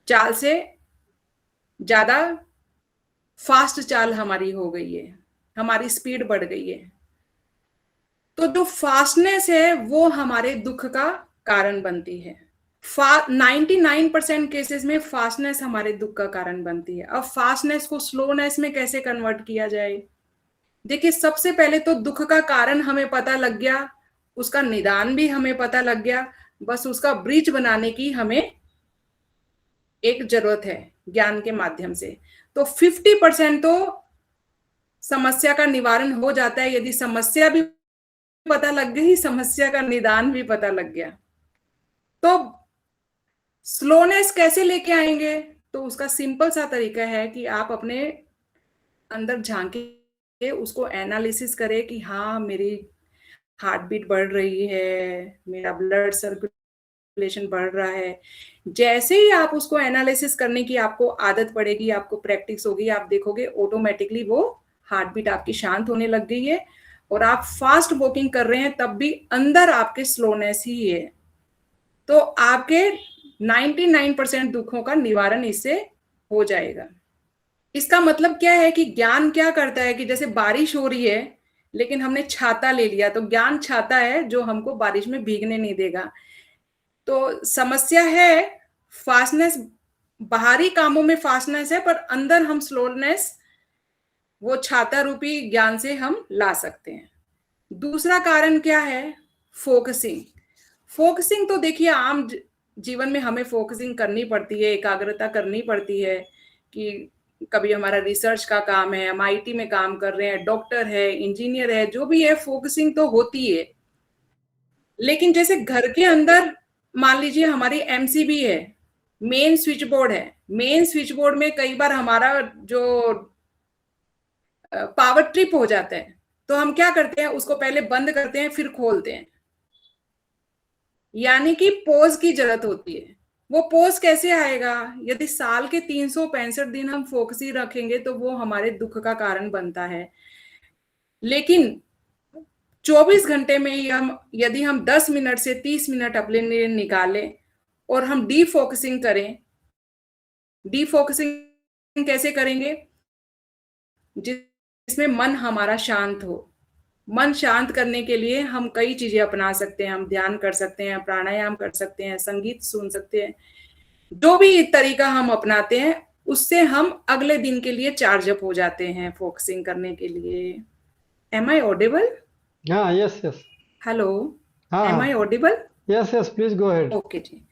चाल से ज्यादा फास्ट चाल हमारी हो गई है, हमारी स्पीड बढ़ गई है। तो जो फास्टनेस है वो हमारे दुख का कारण बनती है। 99% केसेस में फास्टनेस हमारे दुख का कारण बनती है। अब फास्टनेस को स्लोनेस में कैसे कन्वर्ट किया जाए? देखिए, सबसे पहले तो दुख का कारण हमें पता लग गया, उसका निदान भी हमें पता लग गया, बस उसका ब्रिज बनाने की हमें एक जरूरत है ज्ञान के माध्यम से। तो 50% तो समस्या का निवारण हो जाता है यदि समस्या भी पता लग गई, समस्या का निदान भी पता लग गया। तो स्लोनेस कैसे लेके आएंगे? तो उसका सिंपल सा तरीका है कि आप अपने अंदर झांके, उसको एनालिसिस करें कि हाँ, मेरी हार्ट बीट बढ़ रही है, मेरा ब्लड सर्कुलेशन बढ़ रहा है। जैसे ही आप उसको एनालिसिस करने की आपको आदत पड़ेगी, आपको प्रैक्टिस होगी, आप देखोगे ऑटोमेटिकली वो हार्ट बीट आपकी शांत होने लग गई है और आप फास्ट वॉकिंग कर रहे हैं, तब भी अंदर आपके स्लोनेस ही है। तो आपके 99% दुखों का निवारण इससे हो जाएगा। इसका मतलब क्या है कि ज्ञान क्या करता है कि जैसे बारिश हो रही है लेकिन हमने छाता ले लिया, तो ज्ञान छाता है जो हमको बारिश में भीगने नहीं देगा। तो समस्या है फास्टनेस, बाहरी कामों में फास्टनेस है, पर अंदर हम स्लोनेस वो छाता रूपी ज्ञान से हम ला सकते हैं। दूसरा कारण क्या है? फोकसिंग। फोकसिंग तो देखिए आम जीवन में हमें फोकसिंग करनी पड़ती है, एकाग्रता करनी पड़ती है कि कभी हमारा रिसर्च का काम है, हम आईटी में काम कर रहे हैं, डॉक्टर है, इंजीनियर है, जो भी है, फोकसिंग तो होती है। लेकिन जैसे घर के अंदर मान लीजिए हमारी एमसीबी है, मेन स्विच बोर्ड है, मेन स्विच बोर्ड में कई बार हमारा जो पावर ट्रिप हो जाता है, तो हम क्या करते हैं, उसको पहले बंद करते हैं फिर खोलते हैं, यानी कि पोज की जरूरत होती है। वो पोज कैसे आएगा? यदि साल के 365 दिन हम फोकसी रखेंगे तो वो हमारे दुख का कारण बनता है। लेकिन 24 घंटे में ही हम यदि हम 10 मिनट से 30 मिनट अपने लिए निकालें और हम डी फोकसिंग करें, डी फोकसिंग कैसे करेंगे? जिसमें मन हमारा शांत हो। मन शांत करने के लिए हम कई चीजें अपना सकते हैं, हम ध्यान कर सकते हैं, प्राणायाम कर सकते हैं, संगीत सुन सकते हैं। जो भी तरीका हम अपनाते हैं उससे हम अगले दिन के लिए चार्ज अप हो जाते हैं फोकसिंग करने के लिए। Am I audible? हाँ, यस यस। हेलो, हाँ एम आई हाँ, audible? Yes yes, please go ahead. Okay जी।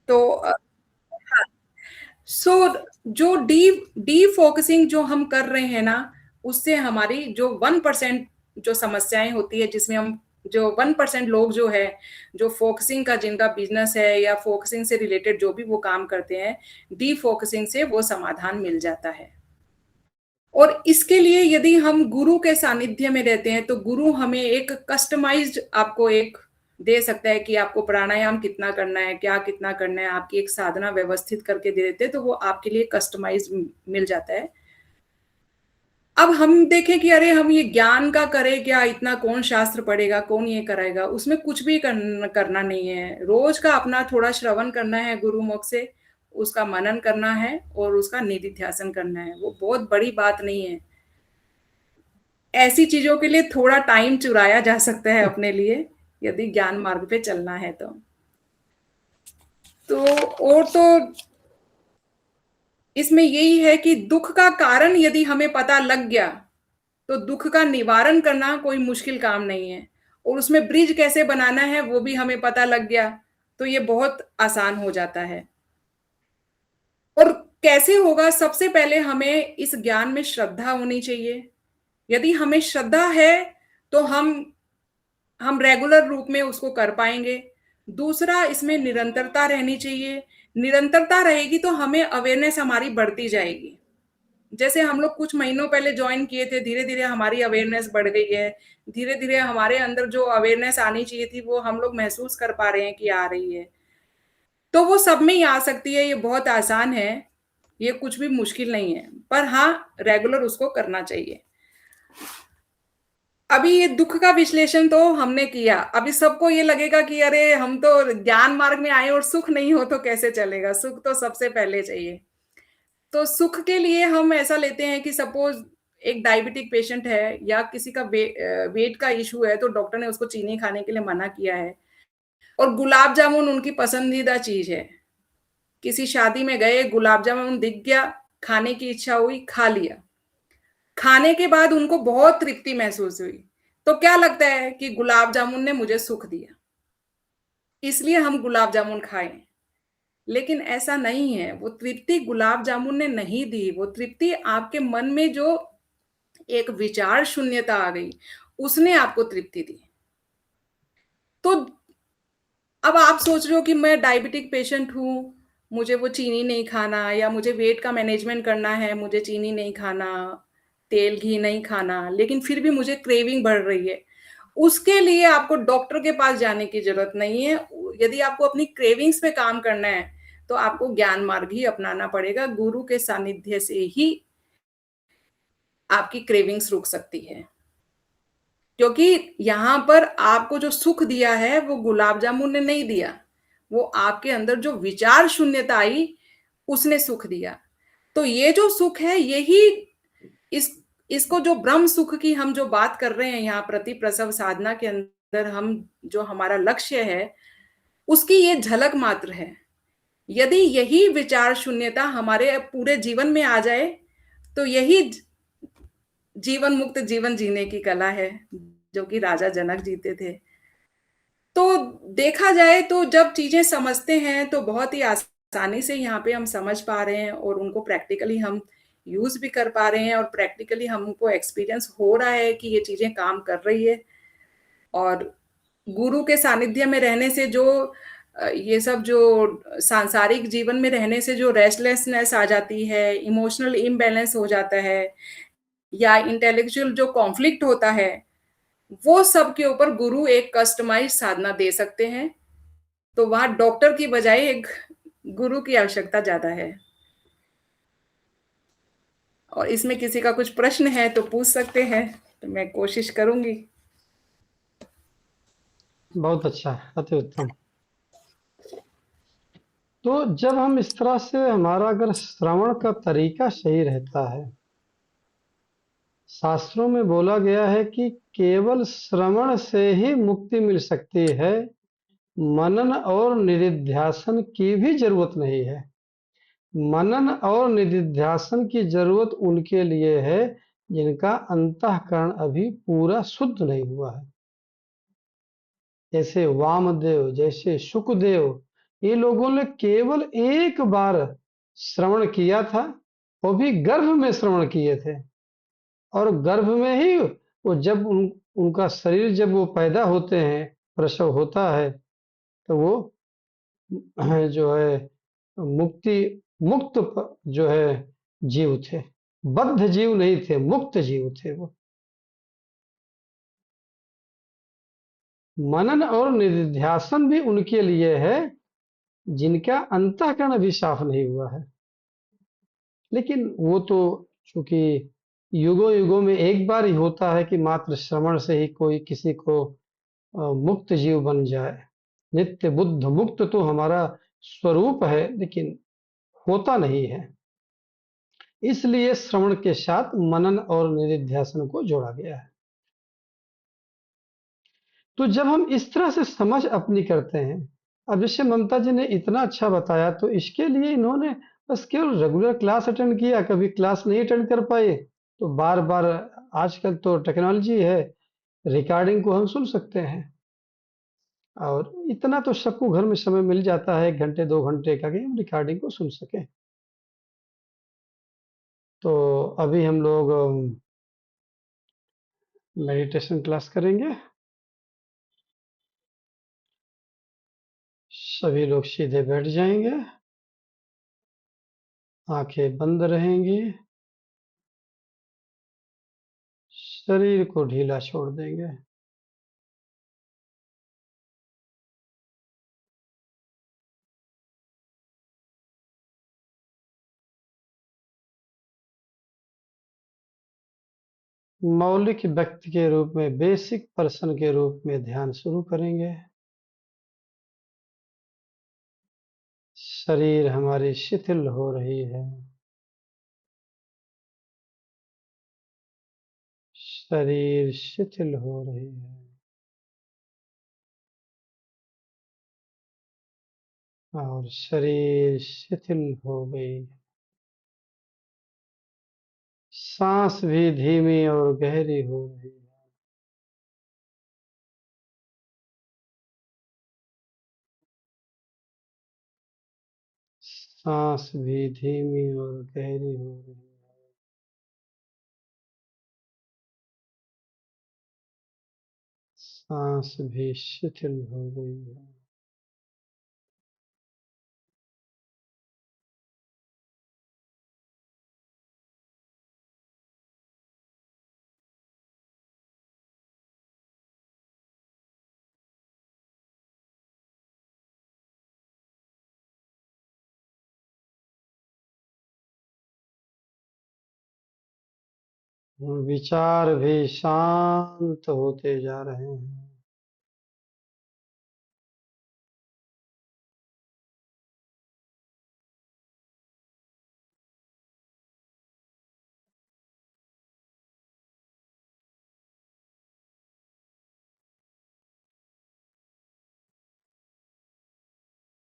तो सो जो डी डी फोकसिंग जो हम कर रहे हैं ना, उससे हमारी जो 1% जो समस्याएं होती है, जिसमें हम जो 1% लोग जो है, जो फोकसिंग का जिनका बिजनेस है या फोकसिंग से रिलेटेड जो भी वो काम करते हैं, डी फोकसिंग से वो समाधान मिल जाता है। और इसके लिए यदि हम गुरु के सानिध्य में रहते हैं तो गुरु हमें एक कस्टमाइज्ड आपको एक दे सकता है कि आपको प्राणायाम कितना करना है, क्या कितना करना है, आपकी एक साधना व्यवस्थित करके दे देते हैं, तो वो आपके लिए कस्टमाइज्ड मिल जाता है। अब हम देखें कि अरे हम ये ज्ञान का करें क्या, इतना कौन शास्त्र पढ़ेगा, कौन ये कराएगा? उसमें कुछ भी करना नहीं है। रोज का अपना थोड़ा श्रवण करना है गुरु मुख से, उसका मनन करना है और उसका निधि ध्यासन करना है। वो बहुत बड़ी बात नहीं है। ऐसी चीजों के लिए थोड़ा टाइम चुराया जा सकता है अपने लिए, यदि ज्ञान मार्ग पे चलना है तो और तो इसमें यही है कि दुख का कारण यदि हमें पता लग गया तो दुख का निवारण करना कोई मुश्किल काम नहीं है, और उसमें ब्रिज कैसे बनाना है वो भी हमें पता लग गया तो ये बहुत आसान हो जाता है। कैसे होगा? सबसे पहले हमें इस ज्ञान में श्रद्धा होनी चाहिए। यदि हमें श्रद्धा है तो हम रेगुलर रूप में उसको कर पाएंगे। दूसरा, इसमें निरंतरता रहनी चाहिए। निरंतरता रहेगी तो हमें अवेयरनेस हमारी बढ़ती जाएगी। जैसे हम लोग कुछ महीनों पहले ज्वाइन किए थे, धीरे धीरे हमारी अवेयरनेस बढ़ गई है। धीरे धीरे हमारे अंदर जो अवेयरनेस आनी चाहिए थी वो हम लोग महसूस कर पा रहे हैं कि आ रही है। तो वो सब में ही आ सकती है। ये बहुत आसान है, ये कुछ भी मुश्किल नहीं है, पर हाँ, रेगुलर उसको करना चाहिए। अभी ये दुख का विश्लेषण तो हमने किया। अभी सबको ये लगेगा कि अरे हम तो ज्ञान मार्ग में आए और सुख नहीं हो तो कैसे चलेगा? सुख तो सबसे पहले चाहिए। तो सुख के लिए हम ऐसा लेते हैं कि सपोज एक डायबिटिक पेशेंट है या किसी का वेट का इशू है, तो डॉक्टर ने उसको चीनी खाने के लिए मना किया है और गुलाब जामुन उनकी पसंदीदा चीज है। किसी शादी में गए, गुलाब जामुन दिख गया, खाने की इच्छा हुई, खा लिया। खाने के बाद उनको बहुत तृप्ति महसूस हुई। तो क्या लगता है कि गुलाब जामुन ने मुझे सुख दिया, इसलिए हम गुलाब जामुन खाएं। लेकिन ऐसा नहीं है। वो तृप्ति गुलाब जामुन ने नहीं दी। वो तृप्ति आपके मन में जो एक विचार शून्यता आ गई, उसने आपको तृप्ति दी। तो अब आप सोच रहे हो कि मैं डायबिटिक पेशेंट हूं, मुझे वो चीनी नहीं खाना, या मुझे वेट का मैनेजमेंट करना है, मुझे चीनी नहीं खाना, तेल घी नहीं खाना, लेकिन फिर भी मुझे क्रेविंग बढ़ रही है। उसके लिए आपको डॉक्टर के पास जाने की जरूरत नहीं है। यदि आपको अपनी क्रेविंग्स पे काम करना है तो आपको ज्ञान मार्ग ही अपनाना पड़ेगा। गुरु के सानिध्य से ही आपकी क्रेविंग्स रुक सकती है। क्योंकि यहां पर आपको जो सुख दिया है वो गुलाब जामुन ने नहीं दिया, वो आपके अंदर जो विचार शून्यता आई उसने सुख दिया। तो ये जो सुख है, यही इस इसको जो ब्रह्म सुख की हम जो बात कर रहे हैं यहाँ प्रति प्रसव साधना के अंदर, हम जो हमारा लक्ष्य है उसकी ये झलक मात्र है। यदि यही विचार शून्यता हमारे पूरे जीवन में आ जाए तो यही जीवन मुक्त जीवन जीने की कला है जो कि राजा जनक जीते थे। तो देखा जाए तो जब चीजें समझते हैं तो बहुत ही आसानी से यहाँ पे हम समझ पा रहे हैं और उनको प्रैक्टिकली हम यूज भी कर पा रहे हैं और प्रैक्टिकली हमको एक्सपीरियंस हो रहा है कि ये चीजें काम कर रही है। और गुरु के सानिध्य में रहने से जो ये सब जो सांसारिक जीवन में रहने से जो रेस्टलेसनेस आ जाती है, इमोशनल इम्बैलेंस हो जाता है, या इंटेलेक्चुअल जो कॉन्फ्लिक्ट होता है, वो सब के ऊपर गुरु एक कस्टमाइज साधना दे सकते हैं। तो वहां डॉक्टर की बजाय एक गुरु की आवश्यकता ज्यादा है। और इसमें किसी का कुछ प्रश्न है तो पूछ सकते हैं, तो मैं कोशिश करूंगी। बहुत अच्छा है, अति उत्तम। तो जब हम इस तरह से, हमारा अगर श्रवण का तरीका सही रहता है, शास्त्रों में बोला गया है कि केवल श्रवण से ही मुक्ति मिल सकती है, मनन और निधिध्यासन की भी जरूरत नहीं है। मनन और निधिध्यासन की जरूरत उनके लिए है जिनका अंतःकरण अभी पूरा शुद्ध नहीं हुआ है। जैसे वामदेव, जैसे शुकदेव, ये लोगों ने केवल एक बार श्रवण किया था, वो भी गर्भ में श्रवण किए थे। और गर्भ में ही वो जब उनका शरीर जब वो पैदा होते हैं, प्रसव होता है, तो वो जो है मुक्त जो है जीव थे, बद्ध जीव नहीं थे, मुक्त जीव थे वो। मनन और निधिध्यासन भी उनके लिए है जिनका अंतःकरण अभी साफ नहीं हुआ है। लेकिन वो तो चूंकि युगों युगों में एक बार ही होता है कि मात्र श्रवण से ही कोई किसी को मुक्त जीव बन जाए। नित्य बुद्ध मुक्त तो हमारा स्वरूप है, लेकिन होता नहीं है। इसलिए श्रवण के साथ मनन और निधिध्यासन को जोड़ा गया है। तो जब हम इस तरह से समझ अपनी करते हैं, अब जैसे ममता जी ने इतना अच्छा बताया, तो इसके लिए इन्होंने बस केवल रेगुलर क्लास अटेंड किया, कभी क्लास नहीं अटेंड कर पाए तो बार बार, आजकल तो टेक्नोलॉजी है, रिकॉर्डिंग को हम सुन सकते हैं। और इतना तो सबको घर में समय मिल जाता है, 1 घंटे 2 घंटे का, कि हम रिकॉर्डिंग को सुन सकें। तो अभी हम लोग मेडिटेशन क्लास करेंगे। सभी लोग सीधे बैठ जाएंगे, आंखें बंद रहेंगी, शरीर को ढीला छोड़ देंगे। मौलिक व्यक्ति के रूप में, बेसिक पर्सन के रूप में ध्यान शुरू करेंगे। शरीर हमारी शिथिल हो रही है, शरीर शिथिल हो रही है, और शरीर शिथिल हो गई। सांस भी धीमी और गहरी हो रही है। सांस भी धीमी और गहरी हो रही है। सांस भी शिथिल हो गई है। विचार भी शांत होते जा रहे हैं।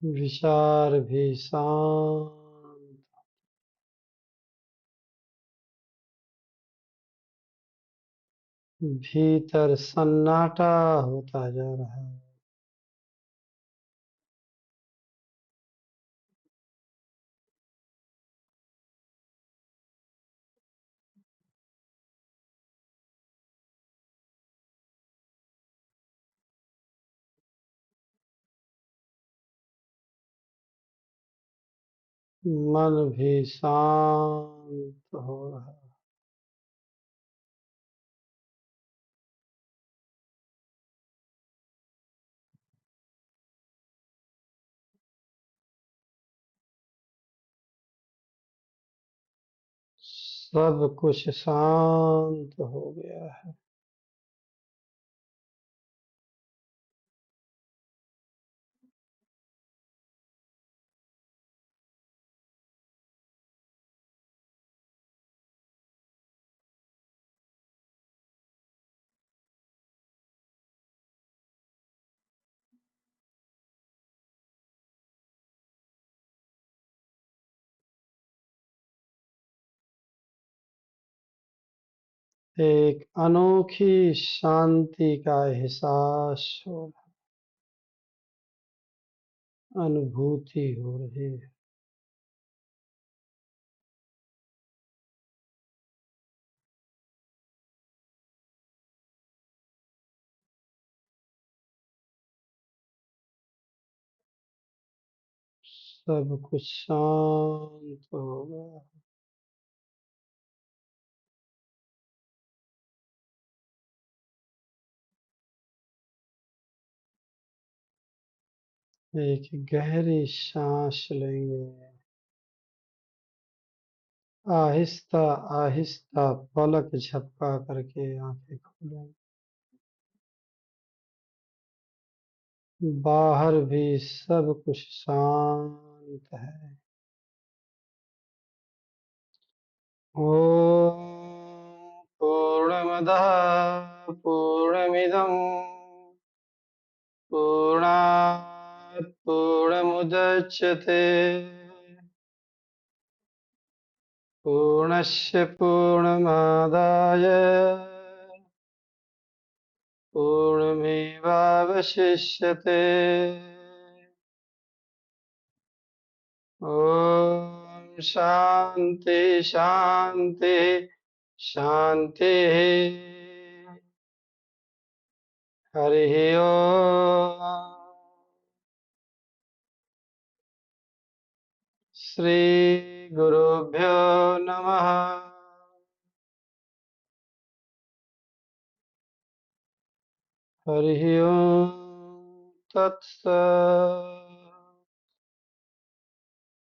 विचार भी शांत, भीतर सन्नाटा होता जा रहा है। मन भी शांत हो रहा है। सब कुछ शांत हो गया है। एक अनोखी शांति का एहसास हो, अनुभूति हो रही है। सब कुछ शांत हो गया। एक गहरी सांस लेंगे, आहिस्ता आहिस्ता पलक झपका करके आंखें खोलें। बाहर भी सब कुछ शांत है। ओम पूर्णमदः पूर्णमिदं पूर्णात् पूर्णमुदच्यते पूर्णस्य पूर्णमादाय पूर्णमेवावशिष्यते। ॐ शांति शांति शांति। हरि ओम। श्री गुरुभ्यो नमः। हरि ओम तत्सत्।